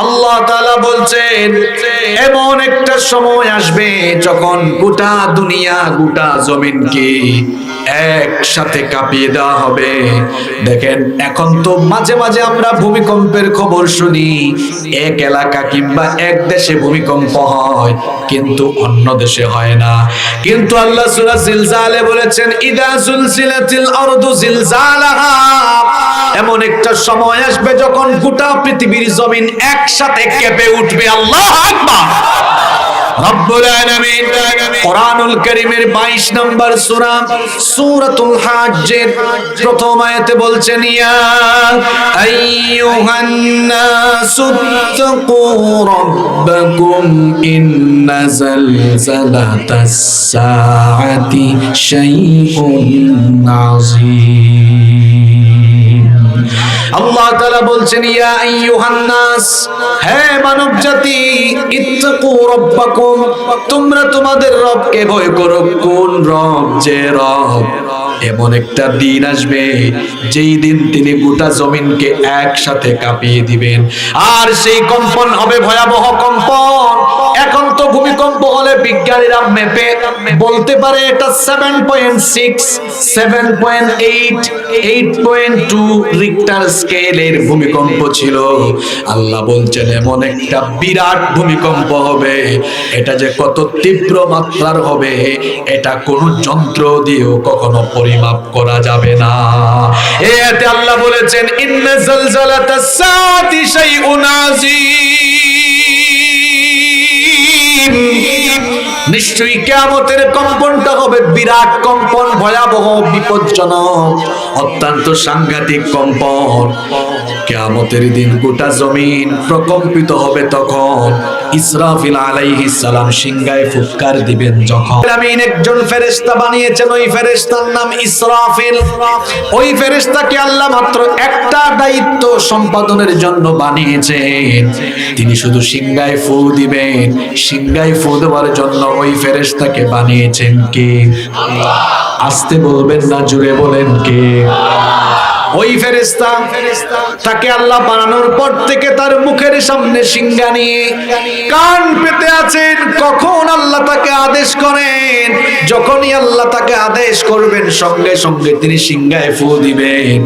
আল্লাহ তাআলা বলছেন এমন একটা সময় আসবে যখন গোটা দুনিয়া গোটা জমিনকে একসাথে কাঁপিয়ে দেওয়া হবে। দেখেন এখন তো মাঝে মাঝে আমরা ভূমিকম্পের খবর শুনি, এক এলাকা কিংবা এক দেশে ভূমিকম্প হয় কিন্তু অন্য দেশে হয় না। কিন্তু আল্লাহ সূরা জিলজালে বলেছেন ইদা জুলজিলাতিল আরদু জিলজালাহা, এমন একটা সময় আসবে যখন গোটা পৃথিবীর জমিন একসাথে কেঁপে উঠবে। আল্লাহু আকবার। রব্বুল আলামিন কোরআনুল কারীমের 22 নম্বর সূরা সূরাতুল হাজ্জের প্রথম আয়াতে বলছেন ইয়া আইয়ুহান নাসুত্তাকু রাব্বাকুম ইন্না জালজালাতাস সাআতি শাইউন আযীম। আল্লাহ তাআলা বলছেন ইয়া আইয়ুহান নাস, হে মানব জাতি, ইত্তাকু রাব্বাকুম, তোমরা তোমাদের রবকে ভয় করো। কোন রব? যে রব এমন একটা দিন আসবে যেই দিন তিনি গোটা জমিনকে একসাথে কাঁপিয়ে দিবেন, আর সেই কম্পন হবে ভয়াবহ কম্পন। এখন তো ভূমিকম্প হলে বিজ্ঞানীরা মেপে বলতে পারে এটা 7.6, 7.8, 8.2 রিক্টার স্কেলের ভূমিকম্প ছিল। আল্লাহ বলছেন এমন একটা বিরাট ভূমিকম্প হবে, এটা যে কত তীব্র মাত্রার হবে এটা কোন যন্ত্র দিয়েও কখনো পরিমাপ করা যাবে না। এতে আল্লাহ বলেছেন ইন্না জালজালাতাস সাআতি শাইউন আযীম, নিশ্চয়ই কিয়ামতের কম্পনটা হবে বিরাট কম্পন, ভয়াবহ, বিপজ্জনক, অত্যন্ত সাংঘাতিক কম্পন। কিয়ামতের দিন গোটা জমিন প্রকম্পিত হবে। তখন ইসরাফিল আলাইহিস সালাম সিংহায় ফুৎকার দিবেন। যখন আমিন একজন ফেরেশতা বানিয়েছেন, ওই ফেরেশতার নাম ইসরাফিল। ওই ফেরেশতাকে আল্লাহ মাত্র একটা দায়িত্ব সম্পাদনের জন্য বানিয়েছেন, তিনি শুধু সিংহায় ফু দিবেন। সিংহায় ফু দেওয়ার জন্য ওই ফেরেশতাকে বানিয়েছেন কে? আল্লাহ। আস্তে বলবেন না, জোরে বলেন কে? ওই ফেরেশতা, তাকে আল্লাহ বানানোর পর থেকে তার মুখের সামনে সিংহা নিয়ে কান পেতে আছেন। কখন আল্লাহ তাকে আদেশ করেন, যখনই আল্লাহ তাকে আদেশ করবেন সঙ্গে সঙ্গে তিনি সিংহায় ফু দিবেন।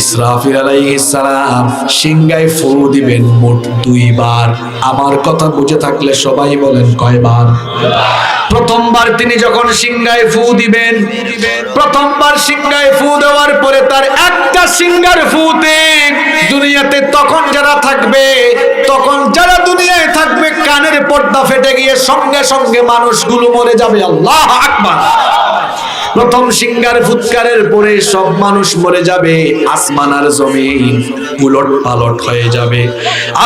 ইসরাফিল আলাইহিস সালাম সিংহায় ফু দিবেন মোট 2 বার। আমার কথা বুঝে থাকলে সবাই বলেন কয়বার? প্রথমবার তিনি যখন সিংহায় ফু দিবেন, প্রথমবার সিংহায় ফু দেওয়ার পরে তার একটা সিংহার ফুতে দুনিয়াতে তখন যারা থাকবে, তখন যারা দুনিয়ায় থাকবে কানের পর্দা ফেটে গিয়ে সঙ্গে সঙ্গে মানুষগুলো মরে যাবে। আল্লাহু আকবার। প্রথম সিংহার ফুৎকারের পরে সব মানুষ মরে যাবে। আসমান আর জমিন উলট পালট হয়ে যাবে।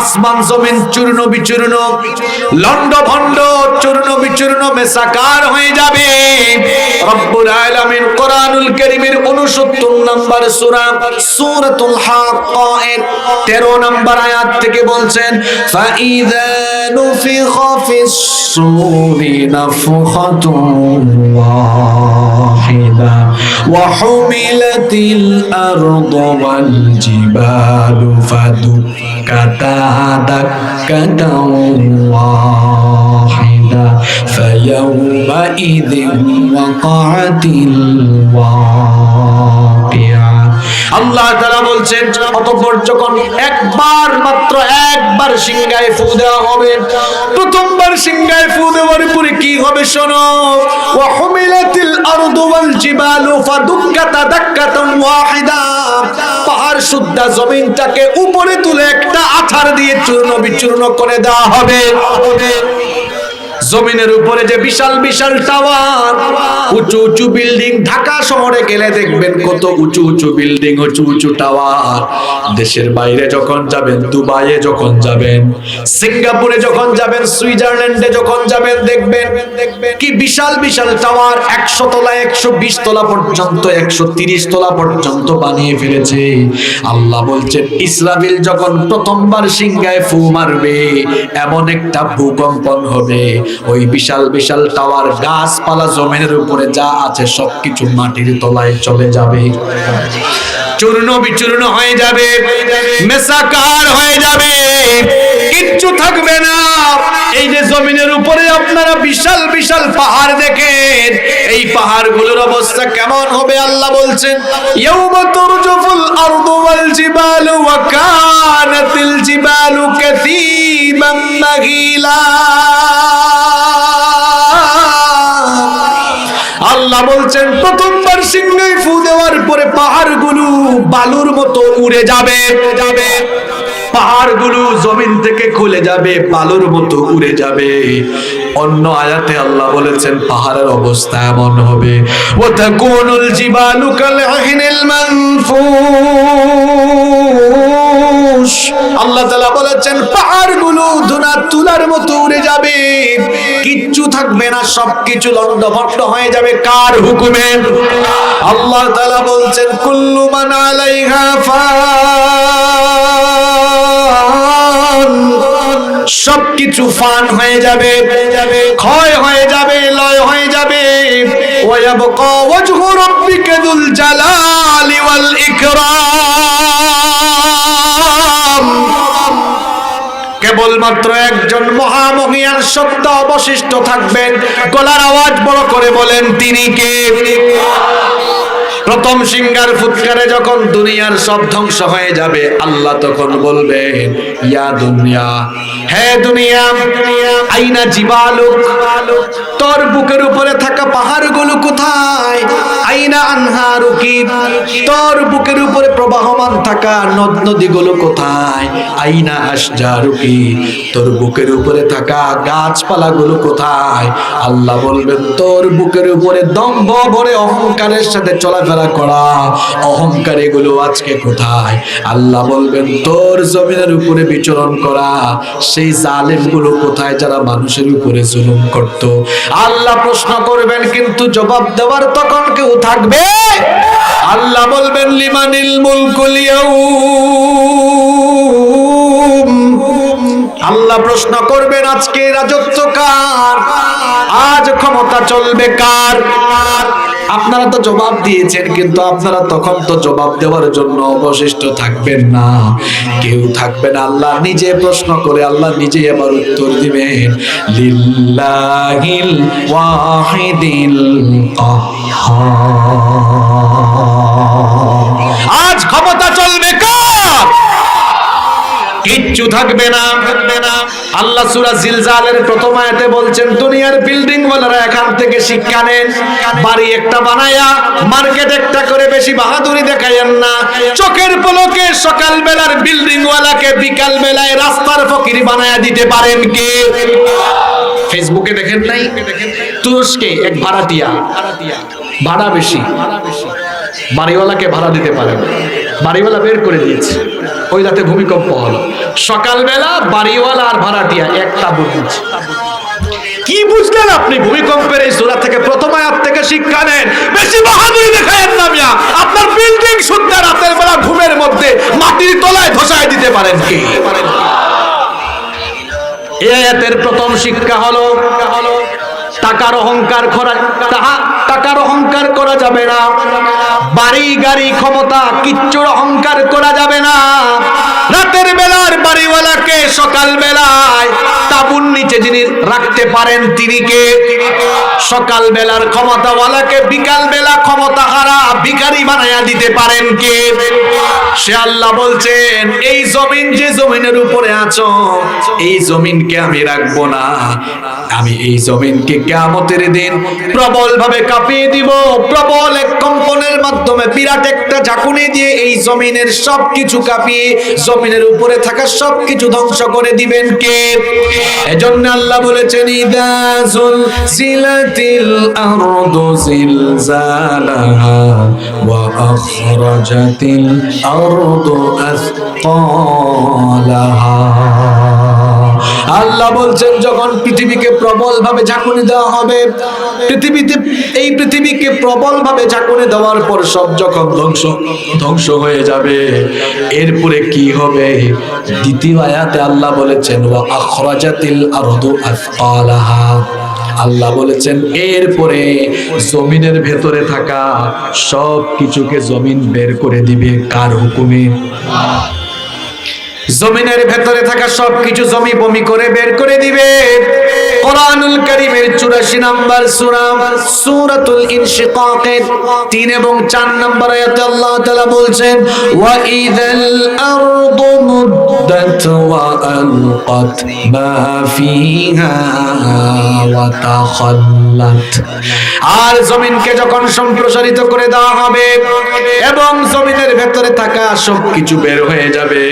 আসমান জমিন চূর্ণ বিচূর্ণ, লন্ড ভন্ড, চূর্ণ বিচূর্ণ, মেসাকার হয়ে যাবে। রব্বুল আলামিন কোরআনুল কারীমের 69 নম্বর সূরা সূরাতুল হাক্কা এর 13 নম্বর আয়াত থেকে বলছেন ফাইযা নুফিখা ফিস সূরি নাফখাতুন واحدة وحملت الأرض والجبال فدكتا دكة واحدة فيومئذ وقعت الواقعة। আল্লাহ তাআলা বলছেন অতঃপর যখন একবার মাত্র একবার সিংহায় ফু দেওয়া হবে, প্রথমবার সিংহায় ফু দেওয়ার পরে কি হবে শোনো, ওয়া হুমিলাতিল আরদু ওয়াল জিবালু ফাদুক্কাতা দাক্কাতান ওয়াহিদা, পাহাড় সুদ্ধা জমিনটাকে উপরে তুলে একটা আছাড় দিয়ে চূর্ণ বিচূর্ণ করে দেওয়া হবে। জমিনের উপরে যে বিশাল বিশাল টাওয়ার, উঁচু উঁচু বিল্ডিং, ঢাকা শহরে গেলে দেখবেন কত উঁচু উঁচু বিল্ডিং, উঁচু উঁচু টাওয়ার। দেশের বাইরে যখন যাবেন, দুবাইয়ে যখন যাবেন, সিঙ্গাপুরে যখন যাবেন, সুইজারল্যান্ডে যখন যাবেন, দেখবেন কি বিশাল বিশাল টাওয়ার, 100 তলা, 120 তলা পর্যন্ত, 130 তলা পর্যন্ত বানিয়ে ফেলেছে। আল্লাহ বলছেন ইসরাফিল যখন প্রথমবার সিংহায় ফু মারবে, এমন একটা ভূকম্পন হবে, ওই বিশাল বিশাল টাওয়ার, গাছপালা, জমিনের উপরে যা আছে সবকিছু মাটির তলায় চলে যাবে, চূর্ণ বিচূর্ণ হয়ে যাবে, মেসাকার হয়ে যাবে। কিচ্ছু থাকবে না। এই যে জমিনের উপরে আপনারা বিশাল বিশাল পাহাড় দেখেন, এই পাহাড়গুলোর অবস্থা কেমন হবে আল্লাহ বলছেন, ইয়াউমা তুরজুফুল আরদু ওয়াল জিবালু ওয়া কানাতিল জিবালু কাসীবাম মাগিলা। আল্লাহ বলছেন প্রথমবার সিংহায় ফু দেওয়ার পরে পাহাড়গুলো বালুর মতো উড়ে যাবে, পাহাড়গুলো জমিন থেকে খুলে যাবে, বালুর মতো উড়ে যাবে। অন্য আয়াতে আল্লাহ বলেছেন পাহাড়ের অবস্থা এমন হবে, ওয়াতাকুনুল জিবালু কালহিনিল মানফুশ। আল্লাহ তাআলা বলেছেন পাহাড়গুলো ধুনা তুলার মতো উড়ে যাবে, কিচ্ছু থাকবে না, সবকিছু লণ্ডভণ্ড হয়ে যাবে। কার হুকুমে? আল্লাহ তাআলা বলছেন কুল্লু মান আলাইহা ফান, সবকিছু ফান হয়ে যাবে, ক্ষয় হয়ে যাবে, লয় হয়ে যাবে। ওয়ায়াবকা ওয়াজহু রাব্বিকা যুল জালালি ওয়াল ইকরাম। কেবলমাত্র একজন মহামহিয়ান সত্তা অবশিষ্ট থাকবেন। গলার আওয়াজ বড় করে বলেন, তিনি কে? প্রথম সিংহার ফুৎকারে যখন দুনিয়ার সব ধ্বংস হয়ে যাবে, আল্লাহ তখন বলবেন, ইয়া দুনিয়া, হে দুনিয়া, আইনা জিবালুক, তোর বুকের উপরে থাকা পাহাড়গুলো কোথায়? আইনা আনহারুকি, তোর বুকের উপরে প্রবাহমান থাকা নদ নদীগুলো কোথায়? আইনা আশজারুকি, তোর বুকের উপরে থাকা গাছপালাগুলো কোথায়? আল্লাহ বলবেন তোর বুকের উপরে দম্ভ ভরে অহংকারের সাথে চলাফেরা করা অহংকারী গুলো আজকে কোথায়? আল্লাহ বলবেন তোর জমিনের উপরে বিচরণ করা সেই জালেম গুলো কোথায়, যারা মানুষের উপরে জুলুম করত? আল্লাহ প্রশ্ন করবেন, কিন্তু জবাব দেওয়ার তখন কেউ থাকবে? আল্লাহ বলবেন লিমানিল মুলকুল ইয়াউম। আল্লাহ প্রশ্ন করবেন আজকে রাজত্ব কার? আজ ক্ষমতা চলবে কার? আপনারা তো জবাব দিয়েছেন, কিন্তু আপনারা তখন তো জবাব দেওয়ার জন্য অবশিষ্ট থাকবেন না, কেউ থাকবে না। আল্লাহ নিজে প্রশ্ন করে আল্লাহ নিজে আবার উত্তর দিবেন, লিল্লাহিল ওয়াহিদিল কাহ্হার। আজ ক্ষমতা চলবে কার? কিচ্ছু থাকবে না। আল্লাহ সূরা জিলজালের প্রথম আয়াতে বলছেন দুনিয়ার বিল্ডিং ওয়ালারা এখান থেকে শিক্ষা নেন, বাড়ি একটা বানায়া মার্কেট একটা করে বেশি বাহাদুরি দেখায়েন না। চোখের পলকে সকাল বেলার বিল্ডিং ওয়ালাকে বিকাল বেলায় রাস্তার ফকির বানায়া দিতে পারেন কে? ফেসবুকে দেখেন নাই, তুরস্কে এক ভাড়াটিয়া, ভাড়া বেশি, বাড়িওয়ালাকে ভাড়া দিতে পারেন, বাড়িওয়ালা বের করে দিয়েছে। ওই রাতে ভূমিকম্প হলো, সকালবেলা বাড়িওয়ালা আর ভাড়াটিয়া একটা বুঝছে। কি বুঝলেন আপনি? ভূমিকম্পের এই সূরা থেকে প্রথম আয়াত থেকে শিক্ষা নেন, বেশি বাহাদুরি দেখায়েন না মিয়া। আপনার বিল্ডিং শুদ্ধ রাতের বেলা ঘুমের মধ্যে মাটির তলায় ধসায় দিতে পারেন কে? এই আয়াতের প্রথম শিক্ষা হলো টাকার অহংকার করা, টাকার অহংকার করা যাবে না। বাড়ি গাড়ি ক্ষমতা কিচ্ছুর অহংকার করা যাবে না। রাতের বেলার বাড়িওয়ালাকে সকাল বেলায় তাবুর নিচে যিনি রাখতে পারেন তিনি কে? সকাল বেলার ক্ষমতাওয়ালাকে বিকাল বেলা ক্ষমতা হারা ভিখারি বানায়া দিতে পারেন কে? সে আল্লাহ বলছেন এই জমিন, যে জমিনের উপরে আছো এই জমিনকে আমি রাখবো না, আমি এই জমিনকে কিয়ামতের দিন প্রবল ভাবে কাঁপিয়ে দিব। প্রবল এক কম্পনের মাধ্যমে বিরাট একটা ঝাঁকুনি দিয়ে এই জমিনের সবকিছু কাঁপিয়ে জমিনের উপরে থাকা সবকিছু ধ্বংস করে দিবেন কে? এজন্য আল্লাহ বলেছেন ইদা যুলজিলাতিল আরদু জিলজালাহা ওয়া আখরাজাতিল আরদু আসকালাহা। আল্লাহ বলছেন যখন পৃথিবীকে প্রবল ভাবে ঝাঁকুনি দেওয়া হবে, এই পৃথিবীকে প্রবল ভাবে ঝাঁকুনি দেওয়ার পর সব যখন ধ্বংস হয়ে যাবে, এরপরে কি হবে? দ্বিতীয় আয়াতে আল্লাহ বলেছেন ওয়া আখরাজাতিল আরদু আসকালাহা। আল্লাহ বলেছেন এরপরে জমিনের ভেতরে থাকা সব কিছুকে জমিন বের করে দিবে। কার হুকুমে? জমিনের ভেতরে থাকা সবকিছু জমি বমি করে বের করে দিবে। কোরআনুল কারীমের 84 নম্বর সূরা সূরাতুল ইনশিকাকের 3 এবং 4 নম্বর আয়াতে আল্লাহ তাআলা বলছেন, ওয়া ইযাল আরদু মুদ্দাত ওয়া আলকাত মা ফিহা ওয়া তাখাল্লাত। আর জমিনকে যখন সম্প্রসারিত করে দেওয়া হবে এবং জমিনের ভেতরে থাকা সবকিছু বের হয়ে যাবে,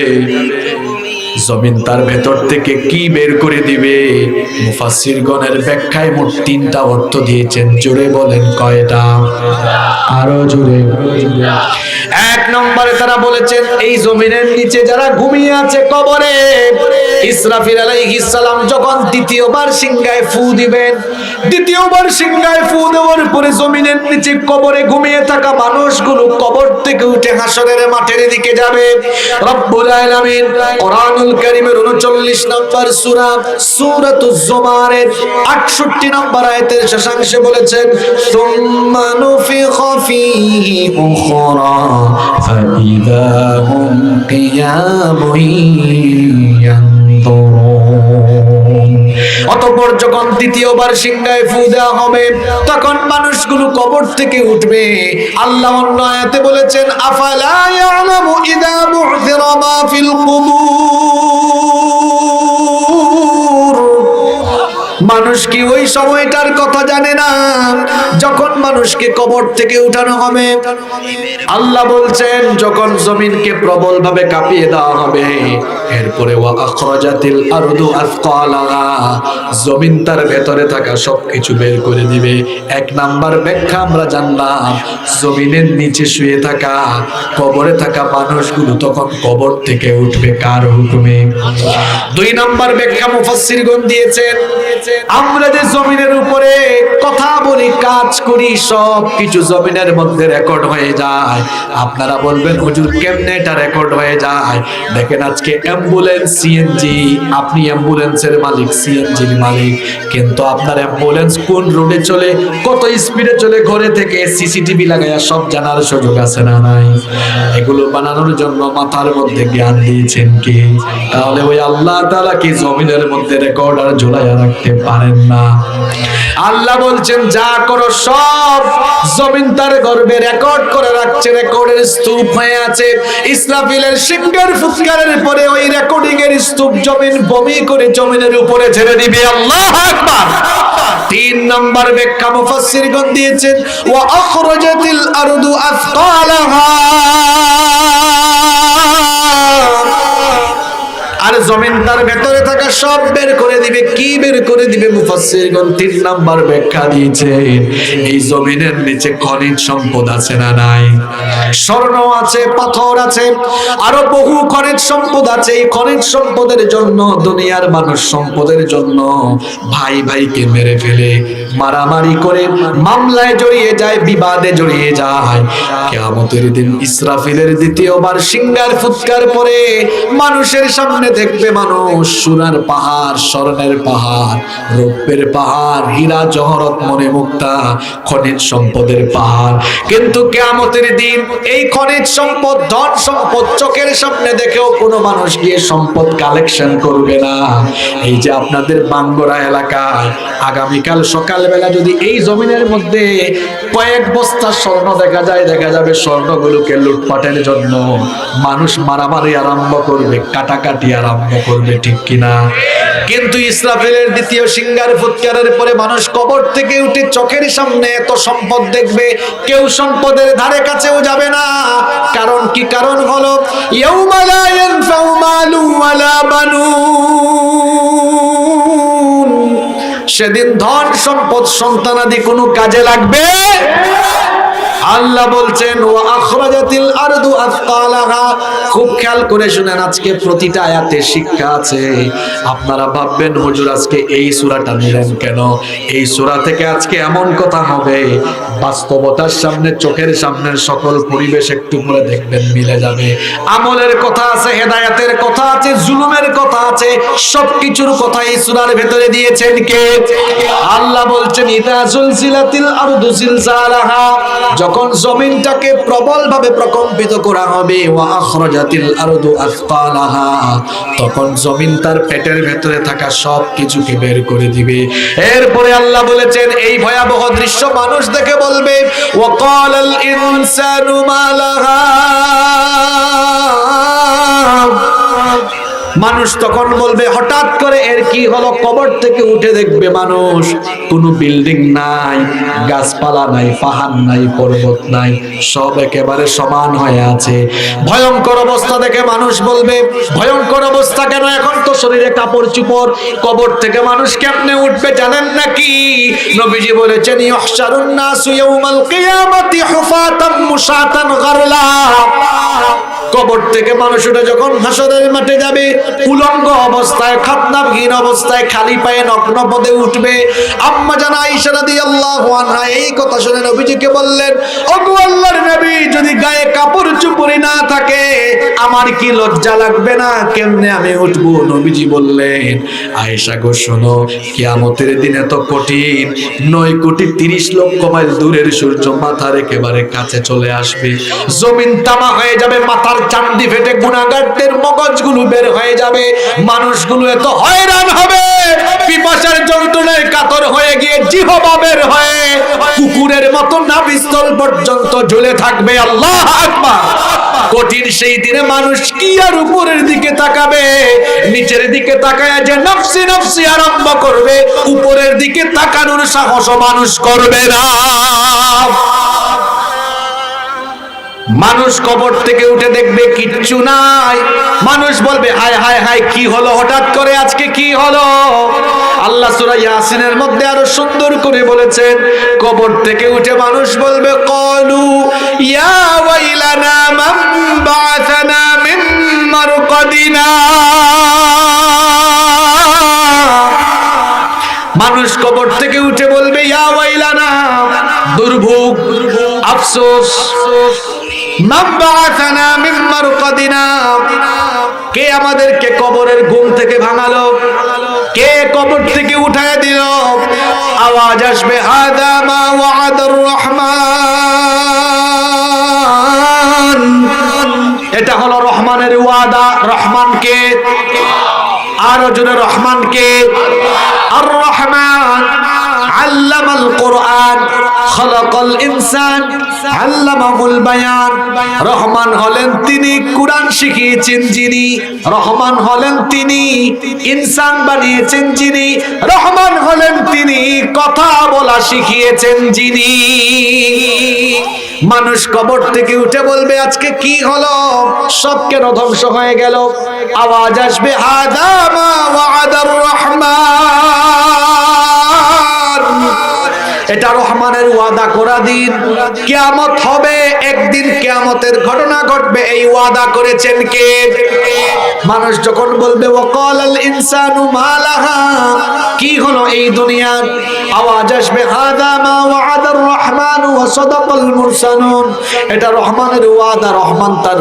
জমিন তার ভেতর থেকে কি বের করে দিবে? মুফাসসিরগণের ব্যাখ্যায় মোট 3টা অর্থ দিয়েছেন। জোরে বলেন কয়টা? আরো জোরে। 1 নম্বরে তারা বলেছেন এই জমিনের নিচে যারা ঘুমিয়ে আছে কবরে, ইসরাফিল আলাইহিস সালাম যখন দ্বিতীয়বার সিংহায় ফু দিবেন, দ্বিতীয়বার সিংহায় ফু দেওয়ার পরে জমিনের নিচে কবরে ঘুমিয়ে থাকা মানুষগুলো কবর থেকে উঠে হাসরের মাঠের দিকে যাবে। রব্বুল আলামিন কোরআনুল কারীমের 39 নম্বর সূরা সূরাতুজ জুমারের 68 নম্বর আয়াতের শেষাংশে বলেছেন, সুম্মা নুফিখা ফীহি উখরা ফাইযা হুম কিয়ামুন ইয়ানদুরুন। অতঃপর যখন দ্বিতীয়বার সিংহায় ফু দেওয়া হবে তখন মানুষগুলো কবর থেকে উঠবে। আল্লাহ অন্য আয়াতে বলেছেন, আফালা ইয়ালামু ইযা বু'থিরা মা ফিল কুবুর। মানুষ কি ওই সময়টার কথা জানে না যখন মানুষকে কবর থেকে উঠানো হবে? আল্লাহ বলছেন যখন জমিনকে প্রবল ভাবে কাঁপিয়ে দেওয়া হবে, এরপরে ওয়া আখরাজাতিল আরদু আথকালাহা, জমিন তার ভেতরে থাকা সবকিছু বের করে দিবে। 1 নাম্বার ব্যাখ্যা আমরা জানলাম, জমিনের নিচে শুয়ে থাকা কবরে থাকা মানুষগুলো তখন কবর থেকে উঠবে কার হুকুমে? 2 নাম্বার ব্যাখ্যা মুফাসসিরগণ দিয়েছেন, আমরা যে জমিনের উপরে কথা বলি, কাজ করি, সব কিছু জমিনের মধ্যে রেকর্ড হয়ে যায়। আপনারা বলবেন হুজুর কেমনে এটা রেকর্ড হয়ে যায়? দেখেন আজকে অ্যাম্বুলেন্স সিএনজি, আপনি অ্যাম্বুলেন্সের মালিক, সিএনজির মালিক, কিন্তু আপনার অ্যাম্বুলেন্স কোন রোডে চলে, কত স্পিডে চলে, ঘরে থেকে সিসিটিভি লাগায়া সব জানার সুযোগ আছে না নাই? এগুলো বানানোর জন্য মাথার মধ্যে জ্ঞান দিয়েছেন কে? তাহলে ওই আল্লাহ তাআলা কি জমিনের মধ্যে রেকর্ডার ঝুলাইয়া রাখতে পারেন না? আল্লাহ বলছেন যা করো সব জমিন তার গর্ভে রেকর্ড করে রাখছে, রেকর্ডের স্তূপ হয়ে আছে। ইসরাফিলের সিংহের ফুৎকারের পরে ওই রেকর্ডিং এর স্তূপ জমিন বমি করে জমিনের উপরে ছেড়ে দিবে। আল্লাহু আকবার। 3 নম্বর ব্যাখ্যা মুফাসসিরগণ দিয়েছেন, ওয়া আখরাজাতিল আরদু আথকালাহা, আর জমিন তার ভেতরে থাকা সব বের করে দিবে। কি বের করে দিবে? মুফাসসিরগণ 3 নাম্বার ব্যাখ্যা দিয়েছেন, এই জমিনের নিচে খনিজ সম্পদ আছে না নাই? স্বর্ণ আছে, পাথর আছে, আরো বহু খনিজ সম্পদ আছে। এই খনিজ সম্পদের জন্য দুনিয়ার মানুষ সম্পদের জন্য ভাই ভাইকে মেরে ফেলে, মারামারি করে, মামলায় জড়িয়ে যায়, বিবাদে জড়িয়ে যায়। কিয়ামতের দিন ইসরাফিলের দ্বিতীয়বার সিংহার ফুৎকার পরে মানুষের সামনে দেখবে মানুষ সোনার পাহাড়, স্বর্ণের পাহাড়, রৌপ্যের পাহাড়, হীরা জহরত মনে মুক্তা, খনিজ সম্পদের পাহাড়। কিন্তু কিয়ামতের দিন এই খনিজ সম্পদ, ধন সম্পদ চোখের সামনে দেখেও কোনো মানুষ গিয়ে সম্পদ কালেকশন করবে না। এই যে আপনাদের বাঙ্গরা এলাকায় আগামীকাল সকালবেলা যদি এই জমিনের মধ্যে কয়েক বস্তা স্বর্ণ দেখা যায়, দেখা যাবে স্বর্ণগুলোকে লুটপাটের জন্য মানুষ মারামারি আরম্ভ করবে, কাটাকাটি আরম্ভ করবে, ঠিক কিনা? কিন্তু ইসরাফিলের দ্বিতীয় সিংহার ফুৎকারের পরে মানুষ কবর থেকে উঠে চোখের সামনে এত সম্পদ দেখবে, কেউ সম্পদের ধারে কাছেও যাবে না। কারণ কি? কারণ হলো ইয়াউমা লা ইয়ানফাউ মালু ওয়ালা বানুন, সেদিন ধন সম্পদ সন্তানাদি কোনো কাজে লাগবে। আল্লাহ বলছেন ওয়া আখরাজাতিল আরদু আথকালাহা। খুব খেয়াল করে শুনেন, আজকে প্রতিটা আয়াতে শিক্ষা আছে। আপনারা ভাববেন হুজুর আজকে এই সূরাটা নিলেন কেন? এই সূরা থেকে আজকে এমন কথা হবে, বাস্তবতার সামনে, চোখের সামনের সকল পরিবেশ একটু করে দেখবেন মিলে যাবে। আমলের কথা আছে, হেদায়েতের কথা আছে, জুলুমের কথা আছে, সবকিছুর কথা এই সূরার ভেতরে দিয়েছেন কে? আল্লাহ বলছেন ইযা জুলজিলাতিল আরদু জিলজালাহা, যখন তখন জমিনটাকে প্রবলভাবে প্রকম্পিত করা হবে। ওয়া আখরাজাতিল আরদু আসকালাহা, তখন জমিন তার পেটের ভেতরে থাকা সব কিছুকে বের করে দিবে। এরপরে আল্লাহ বলেছেন এই ভয়াবহ দৃশ্য মানুষ দেখে বলবে ওয়া ক্বালাল ইনসানু মা লাহা, মানুষ তখন বলবে হঠাৎ করে এর কি হলো। কবর থেকে উঠে দেখবে মানুষ, কোনো বিল্ডিং নাই, গাছপালা নাই, পাহাড় নাই, পর্বত নাই, সব একেবারে সমান হয়ে আছে। ভয়ঙ্কর অবস্থা দেখে মানুষ বলবে ভয়ঙ্কর অবস্থা কেন, এখন তো শরীরে কাপড় চোপড়, কবর থেকে মানুষ কেমনে উঠবে জানেন নাকি? নবীজি বলেছেন ইহশারুন নাসু ইয়াউমাল কিয়ামাতি হুফাতাম মুশাতান গারলা, কবর থেকে মানুষ উঠে যখন হাসরের মাঠে যাবে উলঙ্গ অবস্থায়, খাতনাবিহীন অবস্থায়, খালি পায়ে নগ্ন পদে উঠবে। আম্মা জান আয়েশা রাদিয়াল্লাহু আনহা এই কথা শুনে নবীজিকে বললেন ওগো আল্লাহর নবী, যদি গায়ে কাপড় চোপড় না থাকে আমার কি লজ্জা লাগবে না? কেমনে আমি উঠবো? নবীজি বললেন আয়েশা গো শোনো, কিয়ামতের দিন এত কঠিন, 9 কোটি 30 লক্ষ মাইল দূরের সূর্য মাথার একেবারে কাছে চলে আসবে, জমিন তামা হয়ে যাবে, মাথার চান্দি ফেটে গুনাহগারদের মগজগুলো বের হয়ে যাবে, মানুষগুলো এত হয়রান হবে, পিপাসার যন্ত্রণায় কাতর হয়ে গিয়ে জিহবা বের হয়ে কুকুরের মতো নাভিস্থল পর্যন্ত ঝুলে থাকবে। আল্লাহু আকবার। কঠিন সেই দিনে মানুষ কি আর উপরের দিকে তাকাবে, নিচের দিকে তাকায় যে নফসি নফসি আরম্ভ করবে, উপরের দিকে তাকানোর সাহস মানুষ করবে না। মানুষ কবর থেকে উঠে দেখবে কিচ্ছু নাই, মানুষ বলবে হায় হায় হায় কি হলো হঠাৎ করে, আজকে কি হলো? আল্লাহ সূরা ইয়াসিনের মধ্যে আরো সুন্দর করে বলেছেন কবর থেকে উঠে মানুষ বলবে ক্বালু ইয়া ওয়াইলানা মান বা'আসানা মিন মারকাদিনা, মানুষ কবর থেকে উঠে বলবে ইয়া ওয়াইলানা, দুর্ভোগ, আফসোস, মান বা'আসানা মিন মারকাদিনা, কে আমাদেরকে কবরের ঘুম থেকে ভাঙালো, কে কবর থেকে উঠায় দিল? আওয়াজ আসবে হাদা মা ওয়া'আদার রহমান, এটা হলো রহমানের ওয়াদা। রহমানকে আরো জোরে, রহমানকে আর রহমান আল্লামাল কোরআন খালাকাল ইনসান আল্লামাহুল বায়ান, রহমান হলেন তিনি, কোরআন শিখিয়েছেন যিনি, রহমান হলেন তিনি, ইনসান বানিয়েছেন যিনি, রহমান হলেন তিনি, কথা বলা শিখিয়েছেন যিনি। মানুষ কবর থেকে উঠে বলবে আজকে কি হলো, সব কেন ধ্বংস হয়ে গেল? আওয়াজ আসবে হাদা মা ওয়া'আদার রহমান, এটা রহমানের ওয়াদা করা দিন, কিয়ামত হবে, একদিন কিয়ামতের ঘটনা ঘটবে, এই ওয়াদা করেছেন কে? মানুষ যখন বলবে ওয়াকালাল ইনসানু মা লাহা, কি হলো এই দুনিয়ার? আওয়াজ আসবে হাদা মা ওয়া'আদার রহমান ওয়া সাদাকাল মুরসালুন, এটা রহমানের ওয়াদা, রহমান তার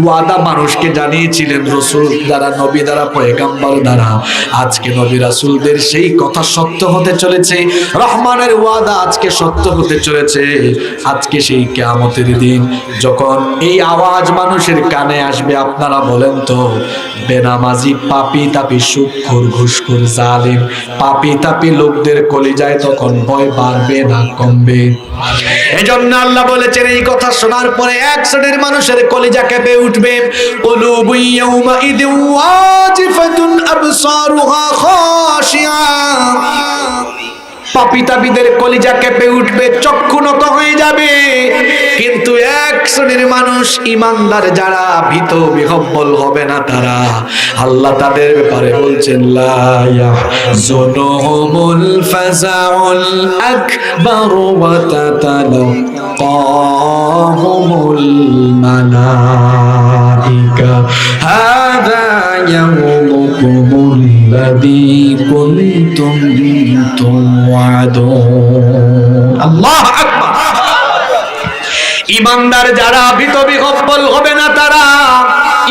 ওয়াদা মানুষকে জানিয়েছিলেন রাসূল দ্বারা, নবী দ্বারা, পয়গম্বর দ্বারা। আজকে নবী রাসূলদের সেই কথা সত্য হতে চলেছে, রহমানের ওয়াদা আজকে সত্য হতে চলেছে। আজকে সেই কিয়ামতের দিন যখন এই আওয়াজ মানুষের কানে আসবে, আপনারা বলেন তো বেনামাজি, পাপী তাপী, সুদখোর, ঘুষখোর, জালিম, পাপী তাপী লোকদের কলিজায় তখন ভয় বাড়বে না কমবে? এজন্য আল্লাহ বলেছেন এই কথা শোনার পরে এক শ্রেণীর মানুষের কলিজা কেঁপে উঠবে। কুলুবু ইয়াউমাইযিন ওয়াজিফাতুন আবসারুহা খাশিয়া, পাপিতাবিদের কলিজা কেঁপে উঠবে, চক্ষু নত হয়ে যাবে। কিন্তু এক শ্রেণীর মানুষ ইমানদার যারা, ভীত বিহব্বল হবে না তারা, আল্লাহ তাদের ব্যাপারে বলছেন লা ইয়াহজুনুহুমুল ফাযাউল আকবার ওয়া তাতালাক্কাহুমুল মালাইকা হাযা ইয়াউমুকুমুল্লাযী কুনতুম তুআদুন। আল্লাহু আকবার। ইমানদার যারা, ভীত বিহব্বল হবে না তারা,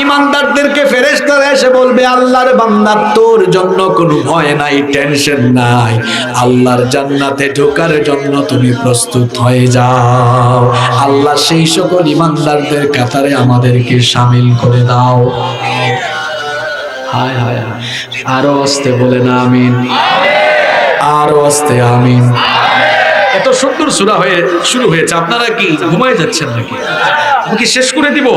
ইমানদারদেরকে ফেরেশতারা এসে বলবে, আল্লাহর বান্দা তোর জন্য কোনো ভয় নাই, টেনশন নাই, আল্লাহর জান্নাতে ঢোকার জন্য তুমি প্রস্তুত হয়ে যাও। আল্লাহ সেই সকল ইমানদারদের কাতারে আমাদেরকে শামিল করে দাও। হায় হায় হায়, আরো আস্তে বলেন আমিন, আরো আস্তে আমিন। এত সুন্দর সূরা হয়ে শুরু হয়েছে, আপনারা কি ঘুমায় যাচ্ছেন নাকি? আমি কি শেষ করে দিব?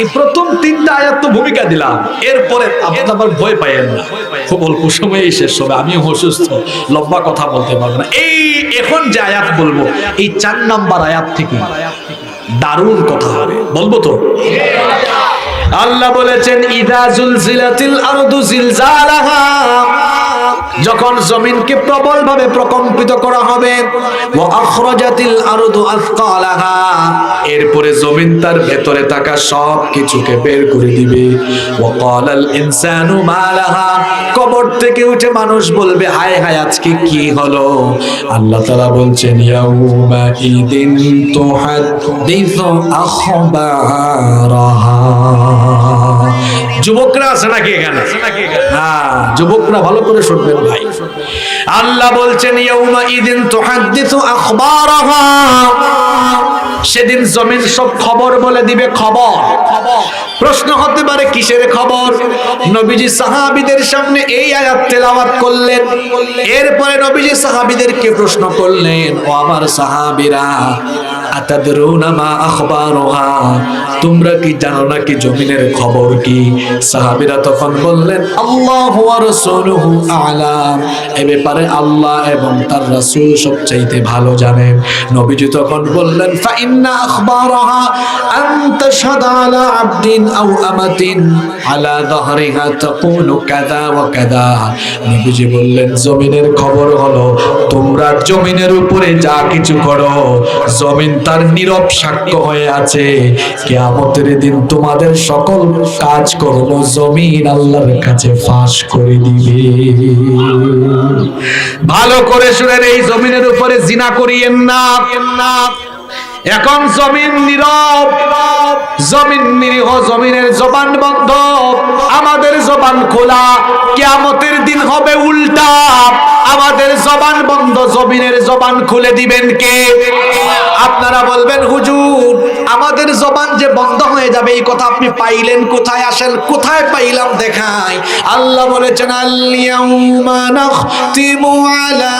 এই প্রথম 3টা আয়াত তো ভূমিকা দিলাম, এরপরে আপনারা আবার ভয় পাইয়েন না, খুব অল্প সময়েই শেষ হবে। আমিও অসুস্থ, লম্বা কথা বলতে পারবো না। এই এখন যে আয়াত বলবো, এই 4 নাম্বার আয়াত থেকে দারুণ কথা হবে, বলবো তো? আল্লাহ বলেছেন, ইযা জুলজিলাতিল আরদু জিলজালাহা, যখন জমিনকে প্রবল ভাবে প্রকম্পিত করা হবে, ওয়া আখরাজাতিল আরদু আথকালাহা, এরপরে জমিন তার ভেতরে থাকা সব কিছুকে বের করে দিবে। ওয়া ক্বালাল ইনসানু মা লাহা, কবর থেকে উঠে মানুষ বলবে, হায় হায় আজকে কি হলো? আল্লাহ তাআলা বলছেন, ইয়াউমা ইদিন তুহাদ্দিসু আখবারাহা। যুবকরা আছে নাকি এখানে? হ্যাঁ, যুবকরা ভালো করে শুনবেন ভাই। আল্লাহ বলছেন, ইয়াউমা ইদিন তুহাদ্দিসু আখবারাহা, সেদিন জমিন সব খবর বলে দিবে। খবর, প্রশ্ন হতে পারে কিসের খবর? নবীজি সাহাবীদের সামনে এই আয়াত তেলাওয়াত করলেন, এরপরে নবীজি সাহাবীদেরকে প্রশ্ন করলেন, ও আমার সাহাবীরা, আতাদরুনা মা আখবারুহা, তোমরা কি জানো নাকি জমিনের খবর কি? সাহাবীরা তখন বললেন, আল্লাহু ওয়া রাসূলুহু আ'লাম, এ ব্যাপারে আল্লাহ এবং তার রাসূল সবচাইতে ভালো জানেন। নবীজি তখন বললেন, ফা ইন্না আখবারুহা আন তাশহাদা আলা আবদিন আও আমাতিন আলা যাহরিহা তাকুলু কাযা ওয়া কাযা। নবীজি বললেন, জমিনের খবর হলো তোমরা জমিনের উপরে যা কিছু করো, জমিন তার নীরব সাক্ষ্য হয়ে আছে। কিয়ামতের দিন তোমাদের সকল কাজকর্ম জমিন আল্লাহর কাছে ফাঁস করে দিবে। ভালো করে শুনেন, এই জমিনের উপরে জিনা করিয়েন না। এখন জমিন নীরব, জমিন নিরীহ, জমিনের জবান বন্ধ, আমাদের জবান খোলা। কিয়ামতের দিন হবে উল্টা, আমাদের জবান বন্ধ, জমিনের জবান খুলে দিবেন কে? আপনারা বলবেন, হুজুর আমাদের জবান যে বন্ধ হয়ে যাবে এই কথা আপনি পাইলেন কোথায়? আসেন, কোথায় পাইলাম দেখাই। আল্লাহ বলেছেন, আল ইয়াউমা নাখতিমু আলা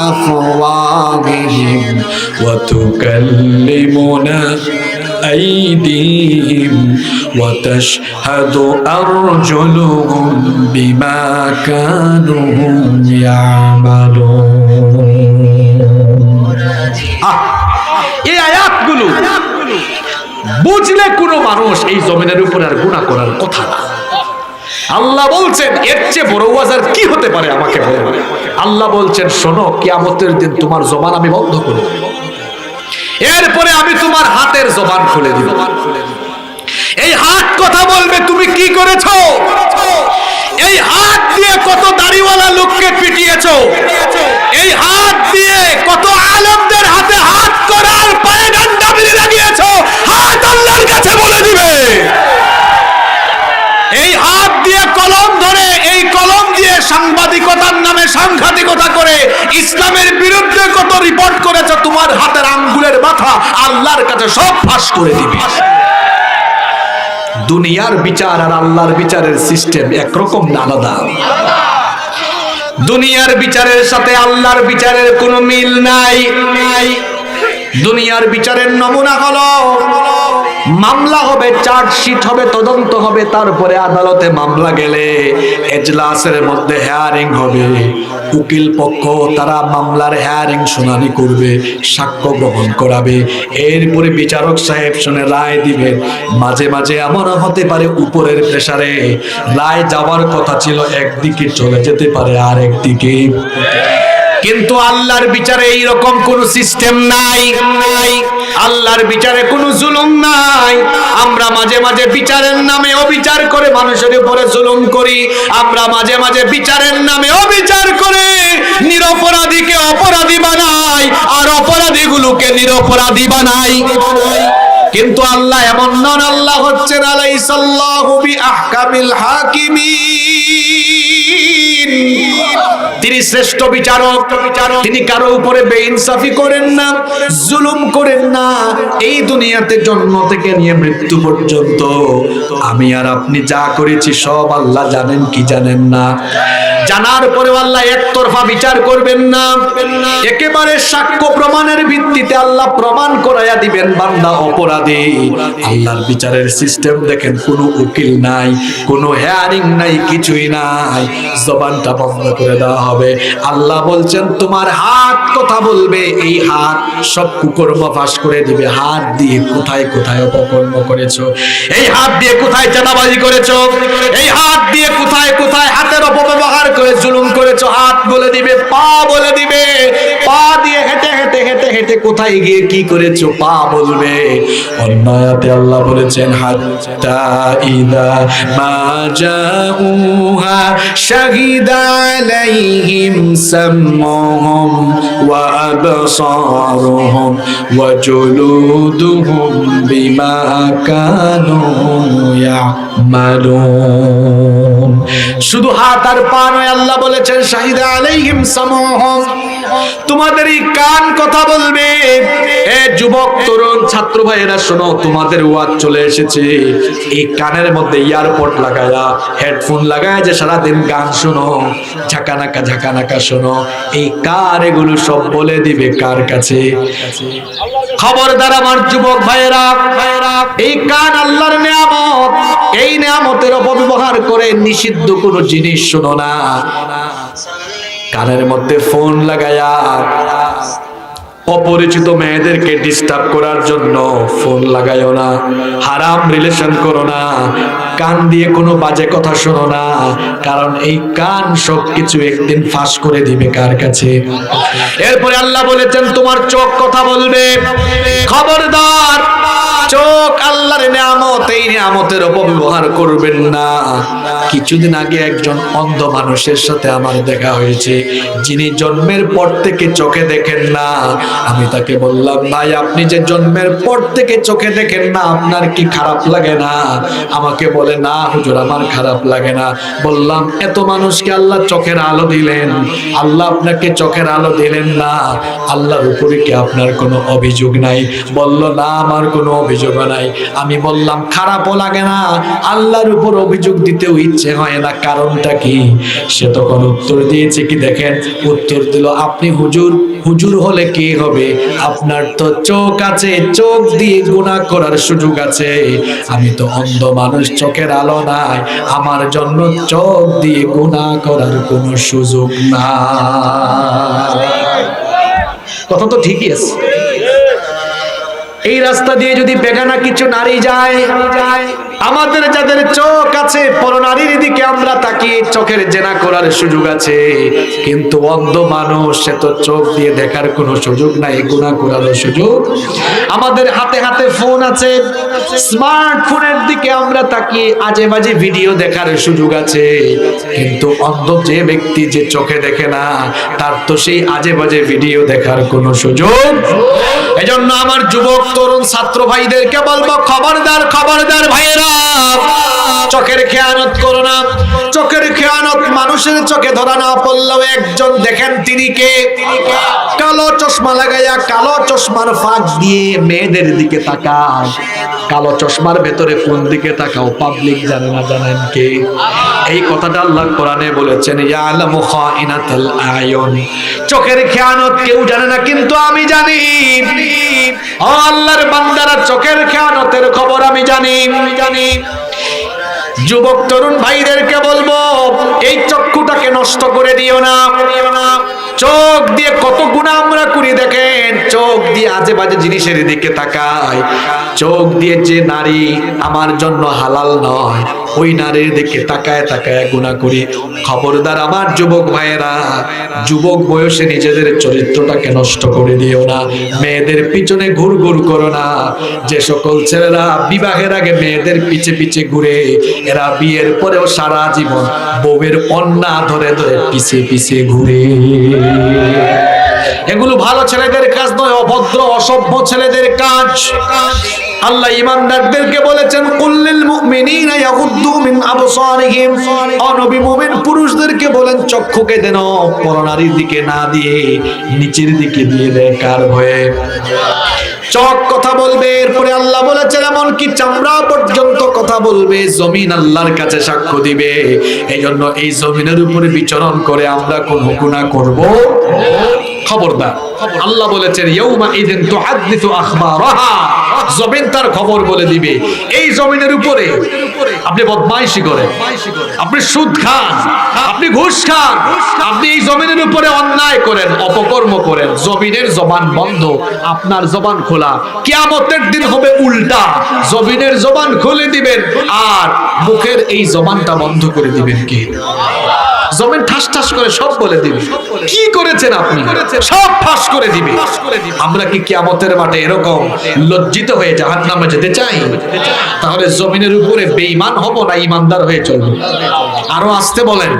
আফওয়াহিহিম ওয়া তুকাল্লিমুনা আইদিহিম ওয়া তাশহাদু আরজুলুহুম বিমা কানু ইয়ামালুন। এই আয়াতগুলো বুঝলে কোনো মানুষ এই জমিনের উপরে আর গুনাহ করার কথা না। আল্লাহ বলছেন, এর চেয়ে বড় ওয়াজ আর কি হতে পারে আমাকে বলো। আল্লাহ বলছেন, শোনো, কিয়ামতের দিন তোমার জবান আমি বন্ধ করে দেব, এরপরে আমি তোমার হাতের জবান খুলে দিব। এই হাত কথা বলবে তুমি কি করেছো, এই হাত দিয়ে কত দাড়িওয়ালা লোককে পিটিয়েছো, এই হাত দিয়ে কত আলেমদের হাতে হাত করার পায়ে ডান্ডা মেরে লাগিয়েছো, হাত আল্লাহর কাছে বলে দিবে। এই হাত দিয়ে কলম ধরে, এই কলম দিয়ে সাংবাদিকতার নামে সাংঘাতিকতা করে ইসলামের বিরুদ্ধে কত রিপোর্ট করেছো, তোমার হাতের আঙ্গুলের মাথা আল্লাহর কাছে সব ফাঁস করে দিবে। দুনিয়ার বিচার আর আল্লাহর বিচারের সিস্টেম একরকম না, আলাদা। দুনিয়ার বিচারের সাথে আল্লাহর বিচারের কোনো মিল নাই। দুনিয়ার বিচারের নমুনা হলো মামলা হবে, চার্জশিট হবে, তদন্ত হবে, তারপরে আদালতে মামলা গেলে এজলাসের মধ্যে হেয়ারিং হবে, উকিল পক্ষ তারা মামলার হেয়ারিং শুনানি করবে, সাক্ষ্য গ্রহণ করাবে, এরপরে বিচারক সাহেব শুনে রায় দিবেন। মাঝে মাঝে এমন হতে পারে উপরের প্রেসারে রায় যাওয়ার কথা ছিল একদিকে চলে যেতে পারে আর একদিকে। কিন্তু আল্লাহর বিচারে এইরকম কোন সিস্টেম নাই। আল্লাহর বিচারে কোনো জুলুম নাই। আমরা মাঝে মাঝে বিচারের নামে অবিচার করে মানুষের উপরে জুলুম করি। আমরা মাঝে মাঝে বিচারের নামে অবিচার করে নিরপরাধীকে অপরাধী বানাই আর অপরাধীগুলোকে নিরপরাধী বানাই। কিন্তু আল্লাহ এমন নন, আল্লাহ হচ্ছেন আলাইসাল্লাহু বিআহকামিল হাকিমিন। তিনি শ্রেষ্ঠ বিচারক, তিনি কারো উপরে বেইনসাফি করেন না, জুলুম করেন না। এই দুনিয়াতে জন্ম থেকে নিয়ে মৃত্যু পর্যন্ত আমি আর আপনি যা করেছি সব আল্লাহ জানেন কি জানেন না? জানার পরে আল্লাহ একতরফা বিচার করবেন না, একেবারে সাক্ষ্য প্রমাণের ভিত্তিতে আল্লাহ প্রমাণ করাইয়া দিবেন বান্দা অপরাধী। আল্লাহর বিচারের সিস্টেম দেখেন, কোনো উকিল নাই, কোনো হেয়ারিং নাই, কিছুই নাই, জবানটা বন্ধ করে দেওয়া হবে। আল্লাহ বলছেন তোমার হাত কথা বলবে, এই হাত সব কুকর্ম ফাঁস করে দিবে। হাত দিয়ে কোথায় কোথায় অপকর্ম করেছো, এই হাত দিয়ে কোথায় চাঁদাবাজি করেছো, এই হাত দিয়ে কোথায় কোথায় হাতের অপব্যবহার করে জুলুম করেছো, হাত বলে দিবে, পা বলে দিবে, পা দিয়ে হেঁটে হেঁটে হেঁটে হেঁটে কোথায় গিয়ে কি করেছো পা বলবে। অন্য আয়াতে আল্লাহ বলেছেন হাত্তা ইদা মা জাউহা শাহিদা আলাইহিম সামউহুম ওয়া আবসারুহুম ওয়া জুলুদুহুম বিমা কানু ইয়ামালুন। শুধু হাত আর পা নয়, আল্লাহ বলেছেন শাহিদা আলাইহিম সামউহুম, তোমাদের এই কান কথা বলবে। এ যুবক তরুণ ছাত্র ভাইয়েরা শোনো, তোমাদের ওয়াজ চলে এসেছে। এই কানের মধ্যে ইয়ারপড লাগায়া, হেডফোন লাগায়া যে সারাদিন গান শোনো, ঝাঁকানাকা ঝাঁকানাকা শোনো, এই কার এগুলো সব বলে দিবে কার কাছে? খবরদার আমার যুবক ভাইয়েরা, এই কান আল্লাহর নিয়ামত, এই নিয়ামতের অপব্যবহার করে নিষিদ্ধ কোনো জিনিস শোনো না। কানের মধ্যে ফোন লাগায়া অপরিচিত মেয়েদেরকে ডিস্টার্ব করার জন্য ফোন লাগাইও না, হারাম রিলেশন করো না, কান দিয়ে কোনো বাজে কথা শোনো না, কারণ এই কান সবকিছু একদিন ফাঁস করে দিবে কার কাছে? এরপরে আল্লাহ বলেছেন তোমার চোখ কথা বলবে। খবরদার, চোখ আল্লাহর নিয়ামত, এই নিয়ামতের অপব্যবহার করবেন না। কিছুদিন আগে একজন অন্ধ মানুষের সাথে আমার দেখা হয়েছে, যিনি জন্মের পর থেকে চোখে দেখেন না। আমি তাকে বললাম, ভাই আপনি যে জন্মের পর থেকে চোখে দেখেন না, আপনার কি খারাপ লাগে না? আমাকে বলে, না হুজুর আমার খারাপ লাগে না। বললাম, এত মানুষকে আল্লাহ চোখের আলো দিলেন, আল্লাহ আপনাকে চোখের আলো দিলেন না, আল্লাহর উপরে কি আপনার কোনো অভিযোগ নাই? বলল, না আমার কোনো অভিযোগ নাই। আমি বললাম, খারাপও লাগে না, আল্লাহর উপর অভিযোগ দিতেও ইচ্ছে হয় না, কারণটা কি? সে তখন উত্তর দিয়েছে কি দেখেন, উত্তর দিল, আপনি হুজুর, হুজুর হলে কি হবে, আপনার তো চোখ আছে, চোখ দিয়ে গুনাহ করার সুযোগ আছে। আমি তো অন্ধ মানুষ, চোখের আলো নাই, আমার জন্য চোখ দিয়ে গুনাহ করার কোনো সুযোগ নাই। কথা তো ঠিকই আছে। এই রাস্তা দিয়ে যদি বেগানা কিছু নারী যায়, আমাদের যাদের চোখ আছে পরনারীর দিকে আমরা তাকিয়ে চোখের জেনা করার সুযোগ আছে, কিন্তু অন্ধ মানুষ সে তো চোখ দিয়ে দেখার কোনো সুযোগ নাই, গুনাহ করার সুযোগ। আমাদের হাতে হাতে ফোন আছে, স্মার্টফোনের দিকে আমরা তাকিয়ে আজে বাজে ভিডিও দেখার সুযোগ আছে, কিন্তু অন্ধ যে ব্যক্তি যে চোখে দেখে না, তার তো সেই আজে বাজে ভিডিও দেখার কোনো সুযোগ। এজন্য আমার যুবক তরুণ ছাত্র ভাইদেরকে বলবো, খবরদার খবরদার ভাইয়েরা, চোখের খেয়ানত করো না। চোখের খেয়ানত মানুষের চোখে ধরা না পড়লেও একজন দেখেন তিনি কে? কালো চশমা লাগাইয়া কালো চশমার ফাঁক দিয়ে মেয়েদের দিকে তাকায়। কালো চশমার ভেতরে কোন দিকে তাকাও পাবলিক জানে না, জানেন কে? এই কথাটা আল্লাহ কোরআনে বলেছেন, ইয়ালামু খাইনাতাল আয়ুন। চোখের খেয়ানত কেউ জানে না, কিন্তু আমি জানি। ও আল্লাহর বান্দারা, চোখের খেয়ানতের খবর আমি জানি। যুবক তরুণ ভাইদেরকে বলবো, এই চক্ষুটাকে নষ্ট করে দিও না। চোখ দিয়ে কত গুনাহ আমরা করি দেখেন, চোখ দিয়ে আজে বাজে জিনিসের দিকে তাকাই। চোখ দিয়ে যে নারী আমার জন্য হালাল নয়, ওই নারীর দিকে তাকায় তাকায় গুনাহ করি। খবরদার আমার যুবক ভাইয়েরা, যুবক বয়সে নিজেদের চরিত্রটাকে নষ্ট করে দিও না। মেয়েদের পিছনে ঘুরঘুর করো না। যে সকল ছেলেরা বিবাহের আগে মেয়েদের পিছে পিছে ঘুরে, এরা বিয়ের পরেও সারা জীবন বউয়ের অন্না ধরে ধরে পিছে পিছে ঘুরে। এগুলো ভালো ছেলেদের কাজ নয়, অভদ্র অসভ্য ছেলেদের কাজ। আল্লাহ ঈমানদারদেরকে বলেছেন কুল্লিল মুমিনিনা ইয়াগুদ্দু মিন আবসারিহিম, ও নবী মুমিন পুরুষদেরকে বলেন চক্ষুকে যেন পরনারীর দিকে না দিয়ে নিচের দিকে দিয়ে দেয়। কার ভয়ে? চোখ কথা বলবে, এরপরে আল্লাহ বলেছেন এমনকি চামড়া পর্যন্ত কথা বলবে, জমিন আল্লাহর কাছে সাক্ষ্য দিবে। এই জন্য এই জমিনের উপরে বিচরণ করে আমরা কোন গুনাহ করব? খবরদার। আল্লাহ বলেছেন ইয়াউমা ইযিন তুহাদ্দিসু আখবারাহা, জমিন তার খবর বলে দিবে। এই জমিনের উপরে আপনি বদমাইশি করেন, আপনি সুদ খান, আপনি ঘুষ খান, আপনি এই জমিনের উপরে অন্যায় করেন, অপকর্ম করেন, জমিনের জবান বন্ধ, আপনার জবান খোলা। কিয়ামতের দিন হবে উল্টা, জমিনের জবান খুলে দিবেন আর মুখের এই জবানটা বন্ধ করে দিবেন কে? জমিন ঠাস ঠাস করে সব বলে দিবে কি করেছেন আপনি, সব ফাঁস করে দিবে। আমরা কি কিয়ামতের মাঠে এরকম লজ্জিত হয়ে জাহান্নামে যেতে চাই? তাহলে জমিনের উপরে বেঈমান হব না ঈমানদার হয়ে চলবো? আরো আসতে বলেন।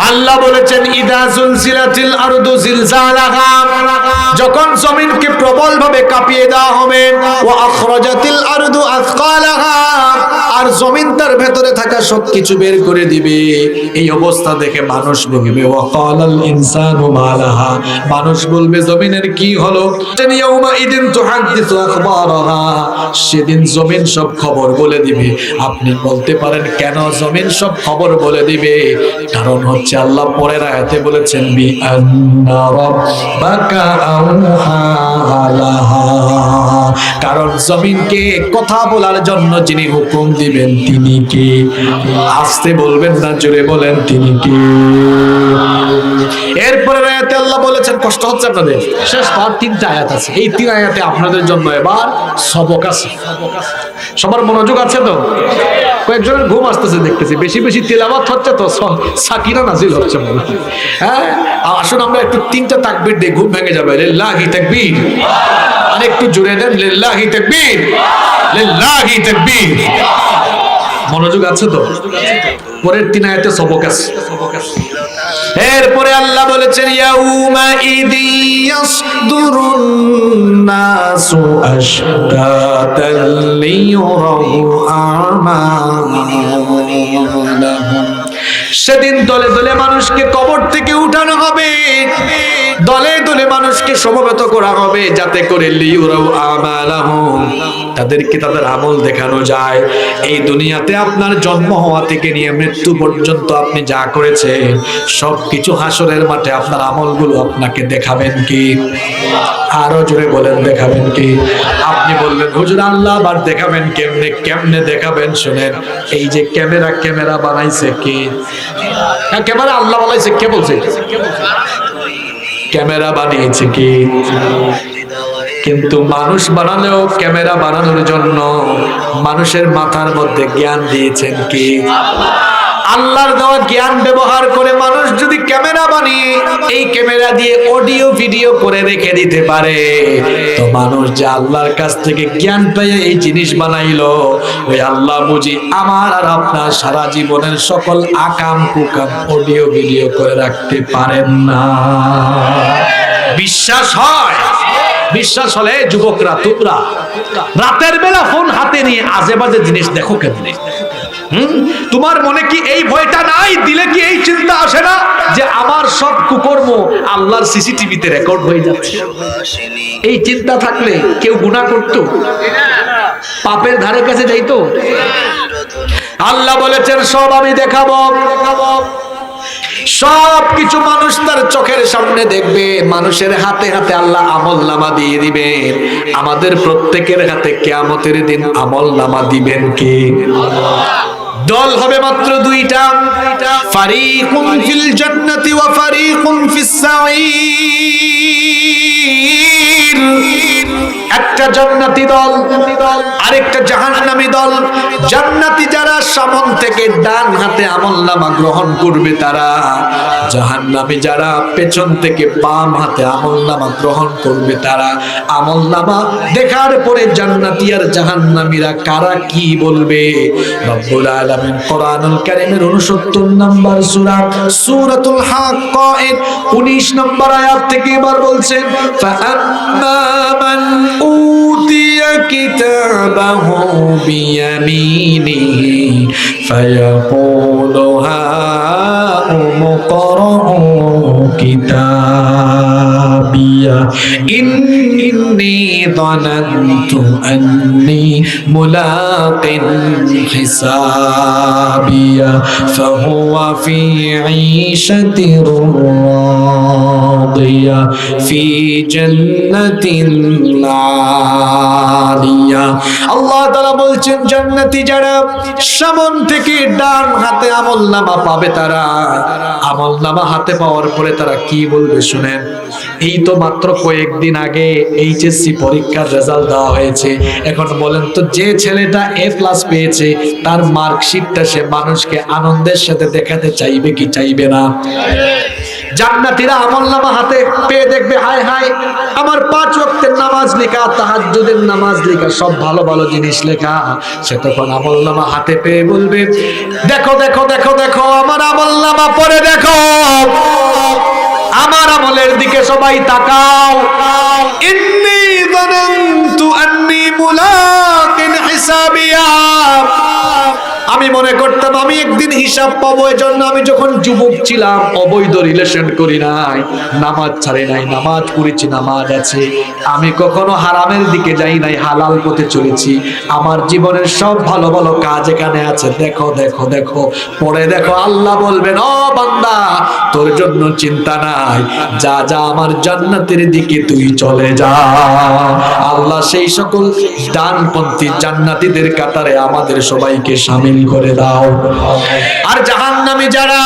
আল্লাহ বলেছেন ইদা জুলজিলাতিল আরদু জিলজালাহা, যখন জমিনকে প্রবল ভাবে কাঁপিয়ে দেওয়া হবে, ওয়া আখরাজাতিল আরদু আথকালাহা, আর জমিন তার ভেতরে থাকা সবকিছু বের করে দিবে। এই অবস্থা দেখে মানুষ বলবে ওয়া ক্বালাল ইনসানু মালাহা, মানুষ বলবে জমিনের কি হলো? ইয়াউমা ইদিন তুহাদ্দিসু আখবারাহা, সেদিন জমিন সব খবর বলে দিবে। আপনি বলতে পারেন কেন জমিন সব খবর বলে দিবে? কারণ আল্লাহ পরের আয়াতে বলেছেন বি আন্না রাব্বাকা আওহা লাহা, কারণ জমিনকে কথা বলার জন্য যিনি হুকুম দিবেন তিনি কে? আস্তে বলবেন না, জোরে বলেন তিনি কে? এরপরে আয়াতে আল্লাহ বলেছেন, কষ্ট হচ্ছে আপনাদের? শেষ পাঁচ তিনটা আয়াত আছে, এই তিন আয়াতে আপনাদের জন্য এবার সবক আছে। সবার মনোযোগ আছে তো? কয়েকজনের ঘুম আসতেছে দেখতেছি, বেশি বেশি তেলাওয়াত হচ্ছে তো সাকিনা নাজিল হচ্ছে মনে হয়। হ্যাঁ, আসুন আমরা একটু তিনটা তাকবীর দিয়ে ঘুম ভেঙে যাবে। লিল্লাহি তাকবীর, আর একটু জোরে দেন লিল্লাহি তাকবীর, লিল্লাহি তাকবীর। মনোযোগ আছে তো? পরের তিন আয়াতে সবক আছে। এরপরে আল্লাহ বলেছেন ইয়াউমা ইদি ইয়াসদুরুন নাসু আশতাতাল লিয়ুরাউ আমালাহুম, সেদিন দলে দলে মানুষকে কবর থেকে উঠানো হবে, দলে দলে মানুষকে সমবেত করা হবে, যাতে করে লিয়ুরাউ আমালাহুম, তাদেরকে তাদের আমল দেখানো যায়। এই দুনিয়াতে আপনার জন্ম হওয়া থেকে নিয়ে মৃত্যু পর্যন্ত আপনি যা করেছেন সবকিছু হাসরের মাঠে আপনার আমলগুলো আপনাকে দেখাবেন কি? আরো জোরে বলেন দেখাবেন কি? আপনি বললেন হুজুর আল্লাহ আবার দেখাবেন কেমনে? কেমনে দেখাবেন শুনেন। এই যে ক্যামেরা বানাইছে কে? ক্যামেরা আল্লাহ বানাইছে, কে বলছে? ক্যামেরা বানিয়েছে কে? কিন্তু মানুষ বানালেও ক্যামেরা বানানোর জন্য মানুষের মাথার মধ্যে জ্ঞান দিয়েছেন কে? আল্লাহর দেওয়া জ্ঞান ব্যবহার করে মানুষ যদি ক্যামেরা বানিয়ে এই ক্যামেরা দিয়ে অডিও ভিডিও করে রেখে দিতে পারে, তো মানুষ যে আল্লাহর কাছ থেকে জ্ঞান পেয়ে এই জিনিস বানাইলো, ওই আল্লাহ বুঝি আমার আর আপনার সারা জীবনের সকল আকাম কুকাম অডিও ভিডিও করে রাখতে পারেন না? বিশ্বাস হয়? বিশ্বাস হলে যুবকরা তোমরা রাতের বেলা ফোন হাতে নিয়ে আজে বাজে জিনিস দেখো কেন? তোমার মনে কি এই ভয়টা নাই? দিলে কি এই চিন্তা আসে না যে আমার সব কুকর্ম আল্লাহর সিসিটিভিতে রেকর্ড হয়ে যাচ্ছে? এই চিন্তা থাকলে কেউ গুনাহ করতো? পাপের ধারে কাছে যাইতো? আল্লাহ বলেছেন সব আমি দেখাবো। সব কিছু মানুষ তার চোখের সামনে দেখবে, মানুষের হাতে হাতে আল্লাহ আমলনামা দিয়ে দিবেন। আমাদের প্রত্যেকের হাতে কিয়ামতের দিন আমলনামা দিবেন কে? দল হবে মাত্র দুইটা, ফারিকুন ফিল জান্নাতি ওয়া ফারিকুন ফিস সাঈর। একটা জান্নাতি দল, আরেকটা জাহান্নামী দল। জান্নাতি যারা সামন থেকে ডান হাতে আমলনামা গ্রহণ করবে তারা, জাহান্নামী যারা পেছন থেকে বাম হাতে আমলনামা গ্রহণ করবে তারা। আমলনামা দেখার পরে জান্নাতি আর জাহান্নামীরা কারা কি বলবে? রব্বুল আলামিন কোরআনুল কারীমের 69 নম্বর সূরা সূরাতুল হাক্কা 19 নম্বর আয়াত থেকে এবার বলছেন ফাআম্মা মান উতিয়া কিতাবাহু বিয়ামিনিহি ফায়াকুলু হাউম ইকরাউ কিতাবিয়া ইন্নী যানানতু আন্নী মুলাকিন হিসাবিয়া ফাহুয়া ফি ঈশাতির রাদিয়া ফি জান্নাতিন আলিয়া। আল্লাহ তাআলা বলছেন জান্নাতি যারা সামন থেকে ডান হাতে আমলনামা পাবে, তারা আমলনামা হাতে পাওয়ার পরে তারা কি বলবে শুনেন। এই তো মাত্র কয়েকদিন আগে এইচএসসি পরীক্ষার রেজাল্ট দেওয়া হয়েছে। এখন বলেন তো, যে ছেলেটা A+ পেয়েছে তার মার্কশিটটা সে মানুষকে আনন্দের সাথে দেখাতে চাইবে কি চাইবে না? জান্নাতীরা আমলনামা হাতে পেয়ে দেখবে, হায় হায় আমার 5 ওয়াক্তের নামাজ লেখা, তাহাজ্জুদের নামাজ লেখা, সব ভালো ভালো জিনিস লেখা। সে তখন আমলনামা হাতে পেয়ে বলবে, দেখো দেখো দেখো দেখো আমার আমলনামা পড়ে দেখো, আমার আমলের দিকে সবাই তাকাও। ইন্নী যানানতু আন্নী মুলাকিন হিসাবিয়া, আমি মনে করতাম আমি একদিন হিসাব পাবো, এজন্য আমি যখন যুবক ছিলাম অবৈধ রিলেশন করি নাই, নামাজ ছাড়ি নাই, নামাজ পড়েছি, নামাজ আছে, আমি কখনো হারামের দিকে যাই নাই, হালাল পথে চলেছি। আমার জীবনের সব ভালো ভালো কাজ এখানে আছে, দেখো দেখো দেখো পড়ে দেখো। আল্লাহ বলবেন, ও বান্দা তোর জন্য চিন্তা নাই, যা যা আমার জান্নাতের দিকে তুই চলে যা। আল্লাহ সেই সকল ডানপন্থী জান্নাতীদের কাতারে আমাদের সবাইকে শামিল করে দাও। আর জাহান্নামী যারা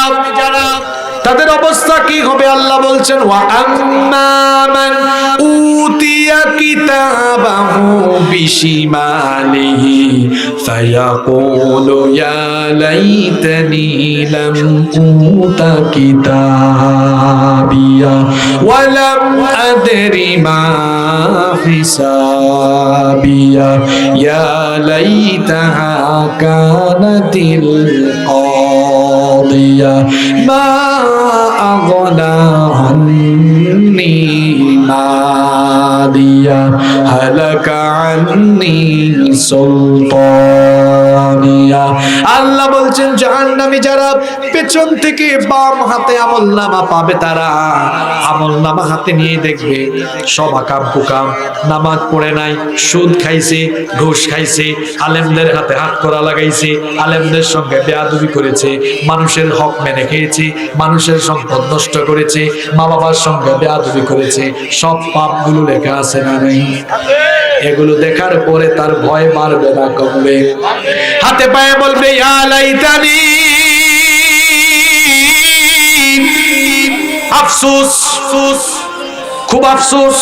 তাদের অবস্থা কি হবে? আল্লাহ বলছেন, ওয়া আম্মা মান উতিয়া কিতাবাহু বিশিমালিহি ফায়াকুলু ইয়া লাইতানি লাম উতা কিতাবিয়া ওয়া লাম আদরি মা হিসাবিয়া ইয়া লাইতাহা কানাতিল قاضية ما أغنى عني مالية هلك عني سلطانية। আল্লাহ বলছেন জাহান্নামী যারা পেছন থেকে বাম হাতে আমলনামা পাবে, তারা আমলনামা হাতে নিয়ে দেখবে সব আকাম কুকাম, নামাজ পড়ে নাই, সুদ খাইছে, ঘুষ খাইছে, আলেমদের হাতে হাত করা লাগাইছে, আলেমদের সঙ্গে বেয়াদবি করেছে, মানুষের হক মেনে খেয়েছে, মানুষের সম্পদ নষ্ট করেছে, মা বাবার সঙ্গে বেয়াদবি করেছে, সব পাপগুলো লেখা আছে না নাই? এগুলো দেখার পরে তার ভয় বাড়বে না কমবে? হাতে পায়ে বলবে, ইয়া লাইতানি, আফসোস, খুব আফসোস,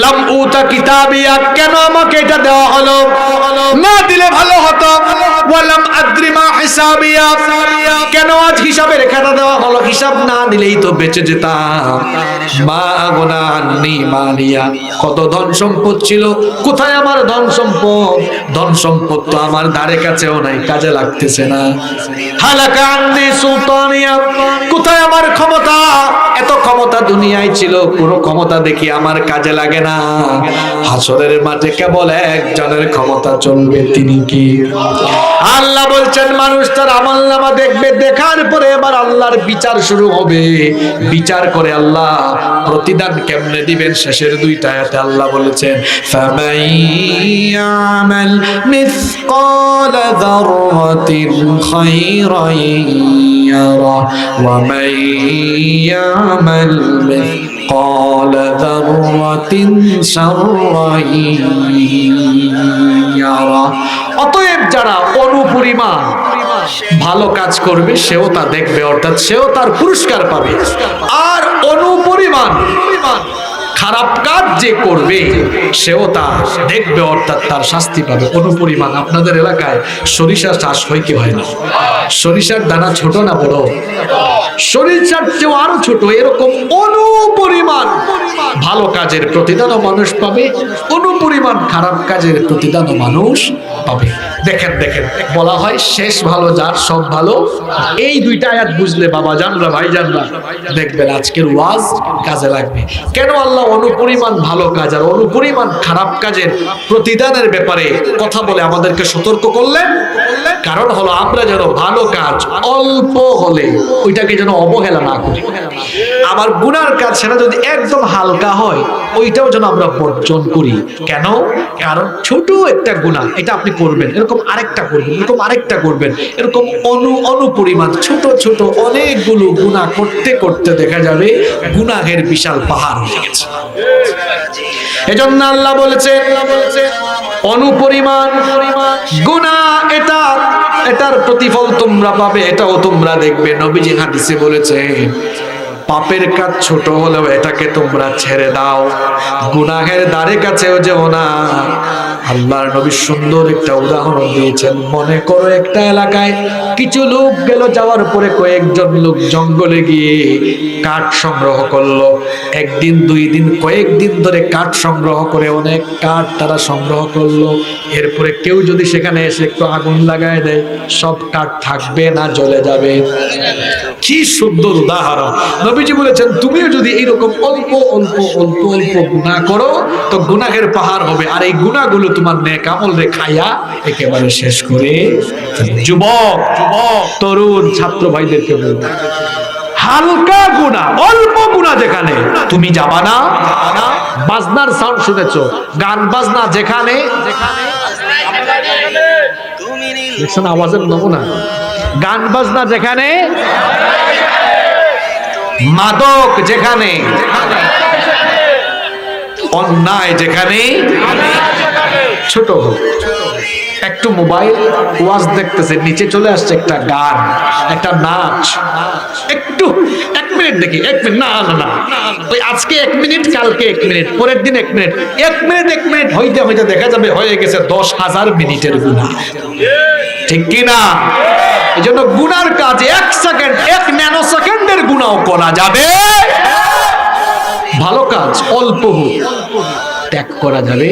লাম উতা কিতাবিয়া, কেন আমাকে এটা দেওয়া হলো, না দিলে ভালো হতো। ওয়ালাম আদ্রি মা হিসাবিয়া, কেন আজ হিসাবের খাতা দেওয়া হলো, হিসাব না দিলেই তো বেঁচে যেতাম। মা গুনা আন্নি মালিয়া, কত ধন সম্পদ ছিল, কোথায় আমার ধন সম্পদ? ধন সম্পদ তো আমার ধারে কাছেও নাই, কাজে লাগতেছে না। হালাকা আন্নি সুলতানিয়া, কোথায় আমার ক্ষমতা? এত ক্ষমতা দুনিয়ায় ছিল, কোনো ক্ষমতা দেখি আমার কাজে লাগে না। হাসরের মাঠে কেবল একজনের ক্ষমতা চলবে, তিনি কি? আল্লাহ বলছেন মানুষ তার আমলনামা দেখবে, দেখার পরে এবার আল্লাহর বিচার শুরু হবে। বিচার করে আল্লাহ প্রতিদান কেমনে দিবেন, শেষের 2টা আয়াতে আল্লাহ বলেছেন, ফামাইয়ামাল মিসকালা যাররাতিন খায়রান ইয়ারা ওয়া মাইয়ামাল মিসকালা যাররাতিন শাররান ইয়ারা। অতএব যারা অনুপরিমাণ ভালো কাজ করবে সেও তা দেখবে, অর্থাৎ সেও তার পুরস্কার পাবে। আর অনুপরিমাণ খারাপ কাজ যে করবে সেও তা দেখবে, অর্থাৎ তার শাস্তি পাবে। অনুপরিমাণ, আপনাদের এলাকায় সরিষা চাষ হয় কি হয় না? সরিষার দানা ছোট না বড়? সরিষার চেয়েও আরো ছোট। এরকম অনুপরিমাণ ভালো কাজের প্রতিদানও মানুষ পাবে, অনুপরিমাণ খারাপ কাজের প্রতিদানও মানুষ পাবে। দেখেন দেখেন, বলা হয় শেষ ভালো যার সব ভালো। এই দুইটা আয়াত বুঝলে বাবা জানরা ভাই জানরা, দেখবেন আজকের ওয়াজ কাজে লাগবে। কেন আল্লাহ অনুপরিমাণ ভালো কাজ আর অনুপরিমাণ খারাপ কাজের প্রতিদানের ব্যাপারে কথা বলে আমাদেরকে সতর্ক করলেন? কারণ হলো আমরা যেন ভালো কাজ অল্প হলে ওইটাকে যেন অবহেলা না করি, আবার গুনার কাজ সেটা যদি একদম হালকা হয় ওইটাও যেন আমরা বর্জন করি। কেন? কারণ ছোট একটা গুনাহ, এটা আপনি করবেন, এরকম আরেকটা করবেন, এরকম আরেকটা করবেন, এরকম অনুপরিমাণ ছোট ছোট অনেকগুলো গুনাহ করতে করতে দেখা যাবে গুনাহের বিশাল পাহাড় হয়ে গেছে। এজন্য আল্লাহ বলেছে অনুপরিমাণ গুনাহ এটার প্রতিফল তোমরা পাবে, এটাও তোমরা দেখবে। নবীজি হাদিসে বলেছে পাপের কাজ ছোট হলেও এটাকে তোমরা ছেড়ে দাও, গুনাহের দ্বারে কাছেও যেও না। আল্লাহর নবী সুন্দর একটা উদাহরণ দিয়েছেন। মনে করো একটা এলাকায় কিছু লোক গেল, যাওয়ার পরে কয়েকজন লোক জঙ্গলে গিয়ে কাঠ সংগ্রহ করলো। একদিন দুই দিন কয়েকদিন ধরে কাঠ সংগ্রহ করে অনেক কাঠ তারা সংগ্রহ করলো। এরপরে কেউ যদি সেখানে এসে একটু আগুন লাগায় দেয়, সব কাঠ থাকবে না জ্বলে যাবে? কি সুন্দর উদাহরণ! নবীজি বলেছেন তুমিও যদি এইরকম অল্প অল্প অল্প অল্প গুনাহ করো তো গুনাহের পাহাড় হবে, আর এই গুনাহগুলো তোমার নেক আমল রে খাইয়া একেবারে শেষ করে। যুবক তরুণ ছাত্র ভাইদেরকে বলবো, হালকা গুনাহ অল্প গুনাহ যেখানে তুমি যাবা না। বাজনার সাউন্ড শুনেছো, গান বাজনা যেখানে দেখছেন আওয়াজের নমুনা, গান বাজনা যেখানে, মাদক যেখানে, অন্যায় যেখানে, ছোট হোক, একটু মোবাইল ওয়াজ দেখতেছে, নিচে চলে আসছে একটা গান, একটা নাচ, একটু 1 মিনিট দেখি, 1 মিনিট, না না না, ওই আজকে 1 মিনিট, কালকে 1 মিনিট, পরের দিন 1 মিনিট, 1 মিনিট 1 মিনিট হইতে হইতে দেখা যাবে হয়ে গেছে 10,000 মিনিটের গুনাহ। ঠিক কি না? এই জন্য গুনার কাজ 1 সেকেন্ড, 1 ন্যানো সেকেন্ডের গুনাহ করা যাবে, ভালো কাজ অল্প হোক ত্যাগ করা যাবে।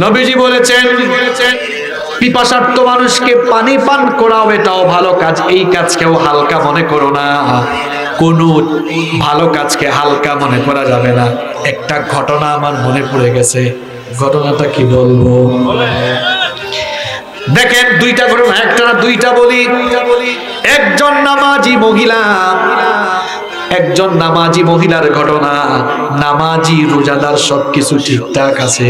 নবীজি বলেছেন পিপাসার্ত মানুষকে পানি পান করাও এটাও ভালো কাজ, এই কাজকেও হালকা মনে করো না। কোন ভালো কাজকে হালকা মনে করা যাবে না। একটা ঘটনা আমার মনে পড়ে গেছে, ঘটনাটা কি বলবো, দেখেন দুইটা ঘটনা, একটা না দুইটা বলি। একজন নামাজি মহিলার ঘটনা। নামাজি রোজাদার সবকিছু ঠিকঠাক আছে,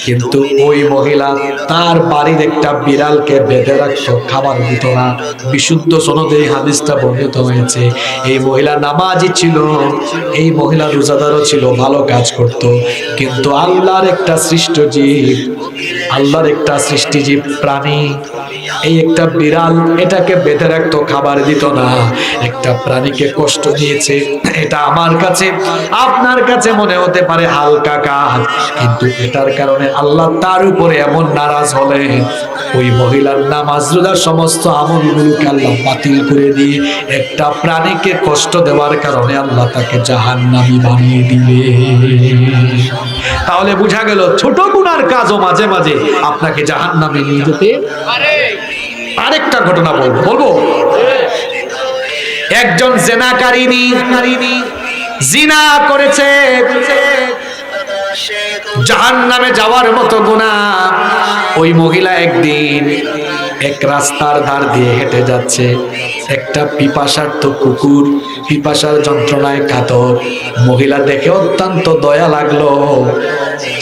কিন্তু ওই মহিলা তার বাড়ির একটা বিড়ালকে বেঁধে রাখতো, খাবার দিত না। বিশুদ্ধ সনদে এই হাদিসটা বর্ণিত হয়েছে। এই মহিলা নামাজি ছিল, এই মহিলা রোজাদারও ছিল, ভালো কাজ করত, কিন্তু আল্লাহর একটা সৃষ্ট জীব, আল্লাহর একটা সৃষ্টিজীব প্রাণী, এই একটা বিড়াল এটাকে বেঁধে রাখতো, খাবার দিত না। একটা প্রাণীকে কষ্ট দিয়েছে। এটা আমার কাছে আপনার কাছে মনে হতে পারে হালকা কাজ, কিন্তু এটার কারণে আল্লাহ তার উপরে এমন নারাজ হলেন, ওই মহিলার নামাজ রোজার সমস্ত আমলগুলোকে আল্লাহ বাতিল করে দিয়ে একটা প্রাণীকে কষ্ট দেওয়ার কারণে আল্লাহ তাকে জাহান্নামী বানিয়ে দিলে। তাহলে বোঝা গেল ছোট গুনার কাজও মাঝে মাঝে আপনাকে জাহান্নামে নিয়ে যেতে পারে। আরেকটা ঘটনা বলবো। একজন জিনাকারিনী জিনা করেছে, জাহান্নামে যাওয়ার মতো গুনাহ। ওই মহিলা একদিন এক রাস্তার ধার দিয়ে হেঁটে যাচ্ছে, একটা পিপাসার্ত কুকুর পিপাসার যন্ত্রণায় কাতর। মহিলা দেখে অত্যন্ত দয়া লাগলো।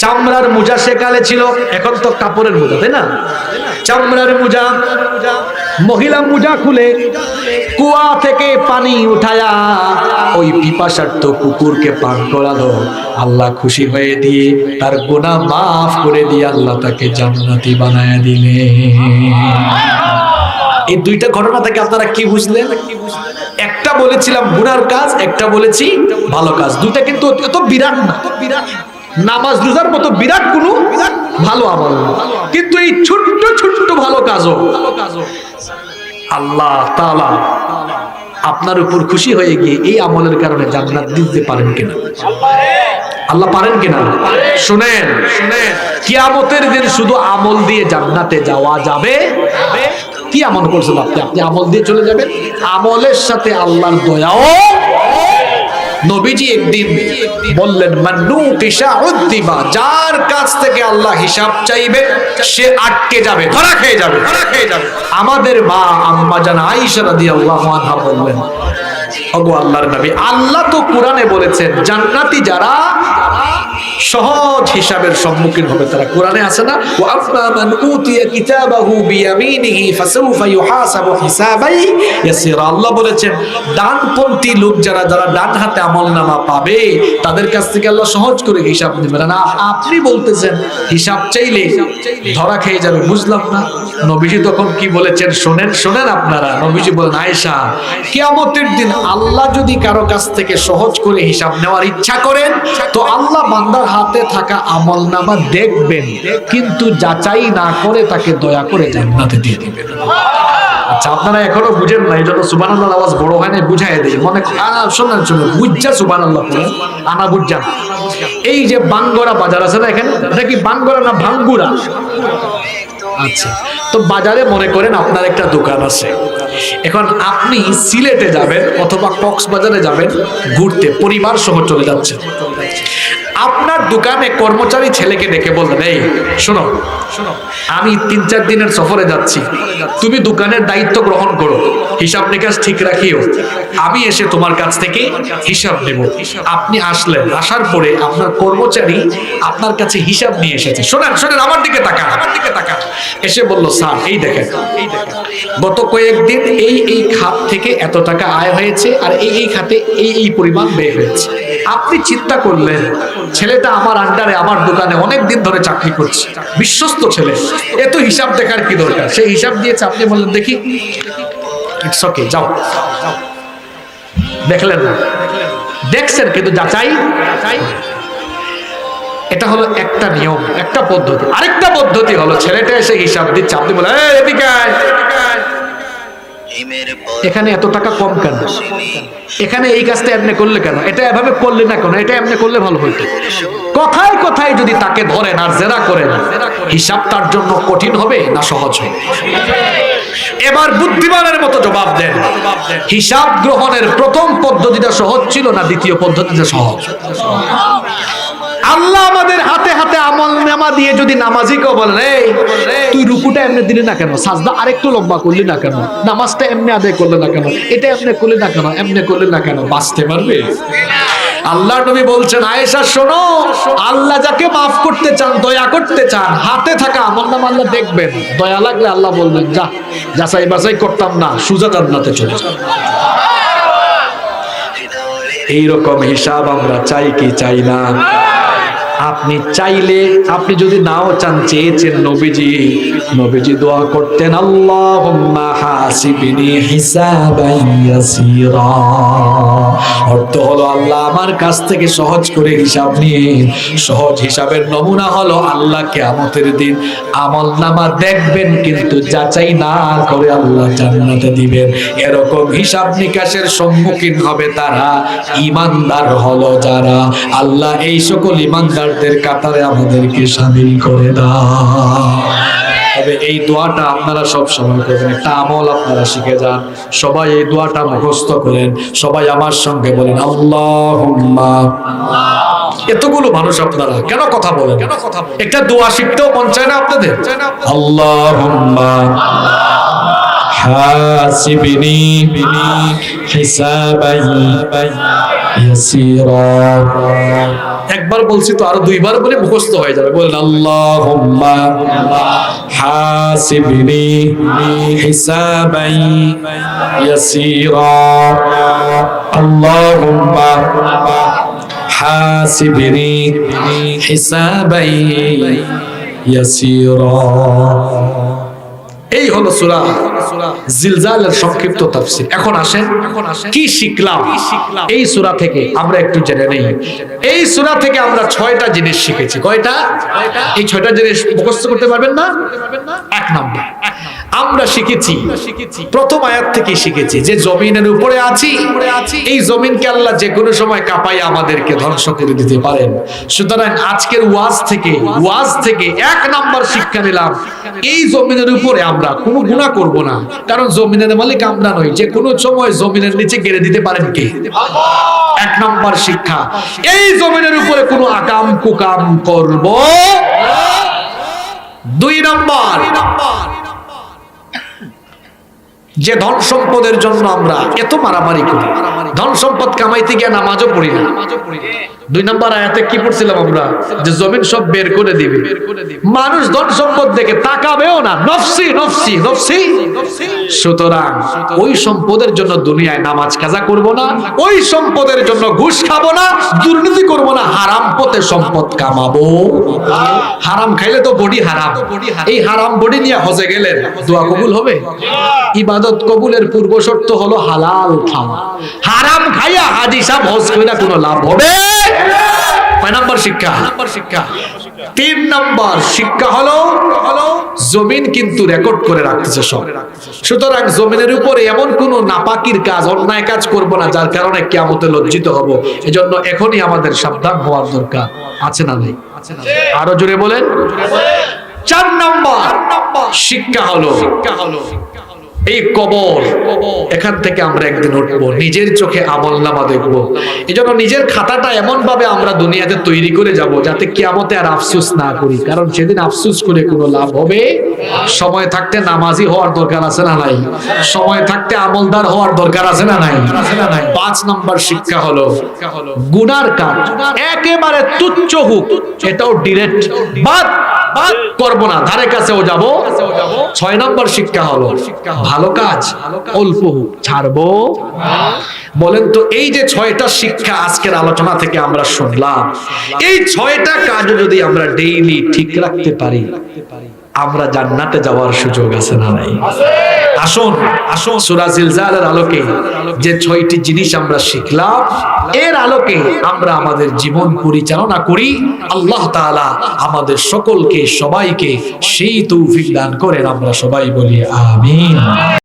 চামড়ার মোজা সেকালে ছিল, এখন তো কাপড়ের মোজা, তাই না? চামড়ার মোজা, মহিলা মোজা খুলে কুয়া থেকে পানি উঠায়া ওই পিপাসার্ত কুকুরকে পান করালো। আল্লাহ খুশি হয়ে দিয়ে তার গুনাহ মাফ করে দিয়ে আল্লাহ তাকে জান্নাতি বানায়া দিলে। এই দুইটা ঘটনা থেকে আপনারা কি বুঝলেন? একটা বলেছিলাম গুনার কাজ, একটা বলেছি ভালো কাজ। দুইটা কিন্তু এত বিরাট না, নামাজ রোজার মতো বিরাট কোনো ভালো আমল না, কিন্তু এই ছোট্ট ছোট্ট ভালো কাজও আল্লাহ তাআলা আপনার উপর খুশি হয়ে গিয়ে এই আমলের কারণে জান্নাত দিতে পারেন কিনা? আল্লাহ পারেন কিনা? শুনেন, কিয়ামতের দিন শুধু আমল দিয়ে জান্নাতে যাওয়া যাবে? কি আমল করছেন আপনি আমল দিয়ে চলে যাবেন? আমলের সাথে আল্লাহর দয়াও। নবীজি একদিন বললেন, যার কাছ থেকে আল্লাহ হিসাব চাইবে সে আটকে যাবে, ধরা খেয়ে যাবে। আমাদের মা আম্মা জান আয়েশা রাদিয়াল্লাহু আনহা বললেন, ওগো আল্লাহর নবী, আল্লাহ তো কোরআনে বলেছেন জান্নাতি যারা সহজ হিসাবের সম্মুখীন হবে তারা। কোরআনে আছে না, ওয়া আফা মান উতিয়া কিতাবাহু বিয়ামিনিহি ফাসাউফা ইউহাসাবু হিসাবাই ইয়াসিরা। আল্লাহ বলেছেন ডানপন্থী লোক যারা ডান হাতে আমলনামা পাবে তাদের কাছ থেকে আল্লাহ সহজ করে হিসাব নেবেন। না আপনি বলতেছেন হিসাব চাইলে ধরা খেয়ে যাবে। বুঝলাম না নবীজি তখন কি বলেছেন, শোনেন আপনারা। নবীজি বলেন, আয়েশা, কিয়ামতের দিন আল্লাহ যদি কারো কাছ থেকে সহজ করে হিসাব নেওয়ার ইচ্ছা করেন তো আল্লাহ বান্দার হাতে থাকা আমলনামা দেখবেন, কিন্তু যাচাই না করে তাকে দয়া করে জান্নাতে দিয়ে দিবেন। আচ্ছা, আপনারা এখনো বুঝেন না, এই জন্য সুবহানাল্লাহর আওয়াজ বড় হয় না, বুঝাই দেই। মনে শোনেন বুঝা সুবহানাল্লাহ পড়েন, আনা বুঝান। এই যে বাঙ্গরা বাজার আছে না, এখানে এটা কি বাঙ্গরা না ভাঙ্গুরা? আচ্ছা, তো বাজারে মনে করেন আপনার একটা দোকান আছে। এখন আপনি সিলেটে যাবেন অথবা কক্সবাজারে যাবেন ঘুরতে, পরিবার সহ চলে যাচ্ছেন। আপনার দোকানে কর্মচারী ছেলেকে ডেকে বললেন, এই শোনো, আমি 3-4 দিনের সফরে যাচ্ছি, তুমি দোকানের দায়িত্ব গ্রহণ করো, হিসাব নিকাশ ঠিক রাখিও, আমি এসে তোমার কাছ থেকে হিসাব নেব। আপনি আসলেন, আসার পরে আপনার কর্মচারী আপনার কাছে হিসাব নিয়ে এসেছে। শোনেন আমার দিকে তাকান। এসে বলল, স্যার এই দেখেন গত কয়েকদিন এই খাত থেকে এত টাকা আয় হয়েছে আর এই খাতে এই পরিমাণ ব্যয় হয়েছে। আপনি চিন্তা করলেন ছেলেটা আমার আন্ডারে আমার দোকানে অনেক দিন ধরে চাকরি করছে, বিশ্বস্ত ছেলে, এত হিসাব দেখার কি দরকার? সেই হিসাব দিয়েছে। আপনি বললেন, দেখি, ইটস ওকে, যাও। দেখলেন না, দেখছেন কিন্তু যাচাই। এটা হলো একটা নিয়ম, একটা পদ্ধতি। আরেকটা পদ্ধতি হলো ছেলেটা এসে হিসাব দিচ্ছে, আপনি বলেন, এদিকে আয়, এখানে এত টাকা কম কেন, এখানে এই কাজটা এমনি করলে কেন, এটা এভাবে করলে না কেন, এটা এমনি করলে ভালো হইতো। কথায় কথায় যদি তাকে ধরেন আর জেরা করেন, হিসাব তার জন্য কঠিন হবে না সহজ হবে? এবার বুদ্ধিমানের মতো জবাব দেন, হিসাব গ্রহণের প্রথম পদ্ধতিটা সহজ ছিল না দ্বিতীয় পদ্ধতিটা সহজ? আল্লাহ আমাদের হাতে হাতে আমলনামা দিয়ে যদি নামাজিকেও বলেন, এই তুই রুকুটা এমনি দিলি না কেন, সাজদা আরেকটু লম্বা করলি না কেন, নামাজটা এমনি আদায় করলে না কেন, এটা এমনি করলি না কেন, এমনি করলি না কেন, বাঁচতে পারবে? আল্লাহর নবী বলছেন, আয়েশা শোনো, আল্লাহ যাকে মাফ করতে চান, দয়া করতে চান, হাতে থাকা আমলনামা আল্লাহ দেখবেন, দয়া লাগলে আল্লাহ বলবেন, যা যাচাই বাছাই করতাম না, সুজা জান্নাতে চলে যা। এইরকম হিসাব আমরা চাই কি চাই না? আপনি চাইলে, আপনি যদি নাও চান, চেয়েছেন, নবীজি দোয়া করতেন, আল্লাহুম্মা হাসিবনি হিসাবান ইয়াসীরা। অর্থ হলো, আল্লাহ আমার কাছ থেকে সহজ করে হিসাব নিয়ে। সহজ হিসাবের নমুনা হলো আল্লাহ কিয়ামতের দিন আমলনামা দেখবেন, কিন্তু যাচাই না করে আল্লাহ জান্নাতে দিবেন। এরকম হিসাব নিকাশের সম্মুখীন হবে তারা, ঈমানদার হলো যারা। আল্লাহ এই সকল ঈমানদার কাতারে আমাদেরকে শামিল করে দাও। তবে এই দোয়াটা আপনারা সব সময় করবেন, একটা আমল আপনারা শিখে যান। সবাই এই দোয়াটা মুখস্থ করেন, সবাই আমার সঙ্গে বলেন, আল্লাহুম্মা। এতগুলো মানুষ আপনারা কেন কথা বলেন? একটা দোয়া শিখতেও মন চায় না আপনাদের? আল্লাহুম্মা হাসিবনি হিসাবান ইয়াসীরা। একবার বলছি তো আরো 2বার বলে মুখস্থ হয়ে যাবে। বলেন, আল্লাহুম্মা হাসিবনি হিসাবান ইয়াসীরা। আল্লাহুম্মা হাসিবনি হিসাবান ইয়াসীরা। এই হলো সূরা জিলজালের সংক্ষিপ্ত তাফসীর। এখন আসেন কি শিখলাম এই সূরা থেকে, আমরা একটু জেনে নেই। এই সূরা থেকে আমরা 6টা জিনিস শিখেছি। কয়টা? এই 6টা জিনিস মুখস্থ করতে পারবেন না? 1 নাম্বার, আমরা শিখেছি প্রথম আয়াত থেকে শিখেছি যে জমিনের উপরে আছি, এই জমিনকে আল্লাহ যে কোনো সময় কাঁপাই আমাদেরকে ধ্বংস করে দিতে পারেন। সুতরাং আজকের ওয়াজ থেকে এক নাম্বার শিক্ষা নিলাম, এই জমিনের উপরে আমরা কোনো গুনাহ করব না, কারণ জমিনের মালিক আমরা নই। যে কোনো সময় জমিনের নিচে গেড়ে দিতে পারেন কে? এক নাম্বার শিক্ষা, এই জমিনের উপরে কোনো আকাম কুকাম করব। দুই নাম্বার, যে ধন সম্পদের জন্য আমরা এত মারামারি করি, ধন সম্পদ কামাইতে গিয়ে নামাজও পড়ি না। দুই নম্বর আয়াতে কি পড়ছিলাম আমরা? যে জমিন সব বের করে দিবে। মানুষ ধন সম্পদ দেখে তাকাবেও না, নফসি নফসি নফসি। সুতরাং ওই সম্পদের জন্য দুনিয়ায় নামাজ কাজা করব না, ওই সম্পদের জন্য ঘুষ খাবো না, দুর্নীতি করব না, হারাম পথে সম্পদ কামাবো। হারাম খাইলে তো বডি হারাম, এই হারাম বডি নিয়ে হজে গেলেন দোয়া কবুল হবে? ইবাদত কবুলের পূর্ব শর্ত হলো হালাল খাওয়া। হারাম খাইয়া হাজি সাহেব হজ কইরা কোনো লাভ হবে? কয় নাম্বার শিক্ষা? তিন নাম্বার শিক্ষা হলো জমিন কিন্তু রেকর্ড করে রাখতেছে সব। সুতরাং জমিনের উপরে এমন কোন নাপাকির কাজ, অন্যায় কাজ করব না যার কারণে কিয়ামতে লজ্জিত হব। এজন্য এখনই আমাদের সাবধান হওয়ার দরকার আছে না নাই? আরো জোরে বলেন। চার নাম্বার শিক্ষা হলো এই কবর, এখান থেকে আমরা একদিন উঠবো, নিজের চোখে আমলনামা দেখবো। এজন্য নিজের খাতাটা এমন ভাবে আমরা দুনিয়াতে তৈরি করে যাব যাতে কিয়ামতে আর আফসোস না করি, কারণ সেদিন আফসোস করে কোনো লাভ হবে? সময় থাকতে নামাজি হওয়ার দরকার আছে না নাই? সময় থাকতে আমলদার হওয়ার দরকার আছে না নাই? পাঁচ নম্বর শিক্ষা হলো গুনার কাজ একেবারে তুচ্ছ হোক, এটাও ডিরেক্ট বাদ করবো না, ধারে কাছেও যাব। ছয় নম্বর শিক্ষা হলো ভালো কাজ অল্প হোক ছাড়বো। বলেন তো, এই যে ছয়টা শিক্ষা আজকের আলোচনা থেকে আমরা শুনলাম, এই ছয়টা কাজ যদি আমরা ডেইলি ঠিক রাখতে পারি, আমরা জান্নাতে যাওয়ার সুযোগ আছে না নাই? আসুন সূরা জিলজালের আলোকে যে ছয়টি জিনিস আমরা শিখলাম, এর আলোকে আমরা আমাদের জীবন পরিচালনা করি। আল্লাহ তাআলা আমাদের সকলকে, সবাইকে সেই তৌফিক দান করেন। আমরা সবাই বলি আমিন।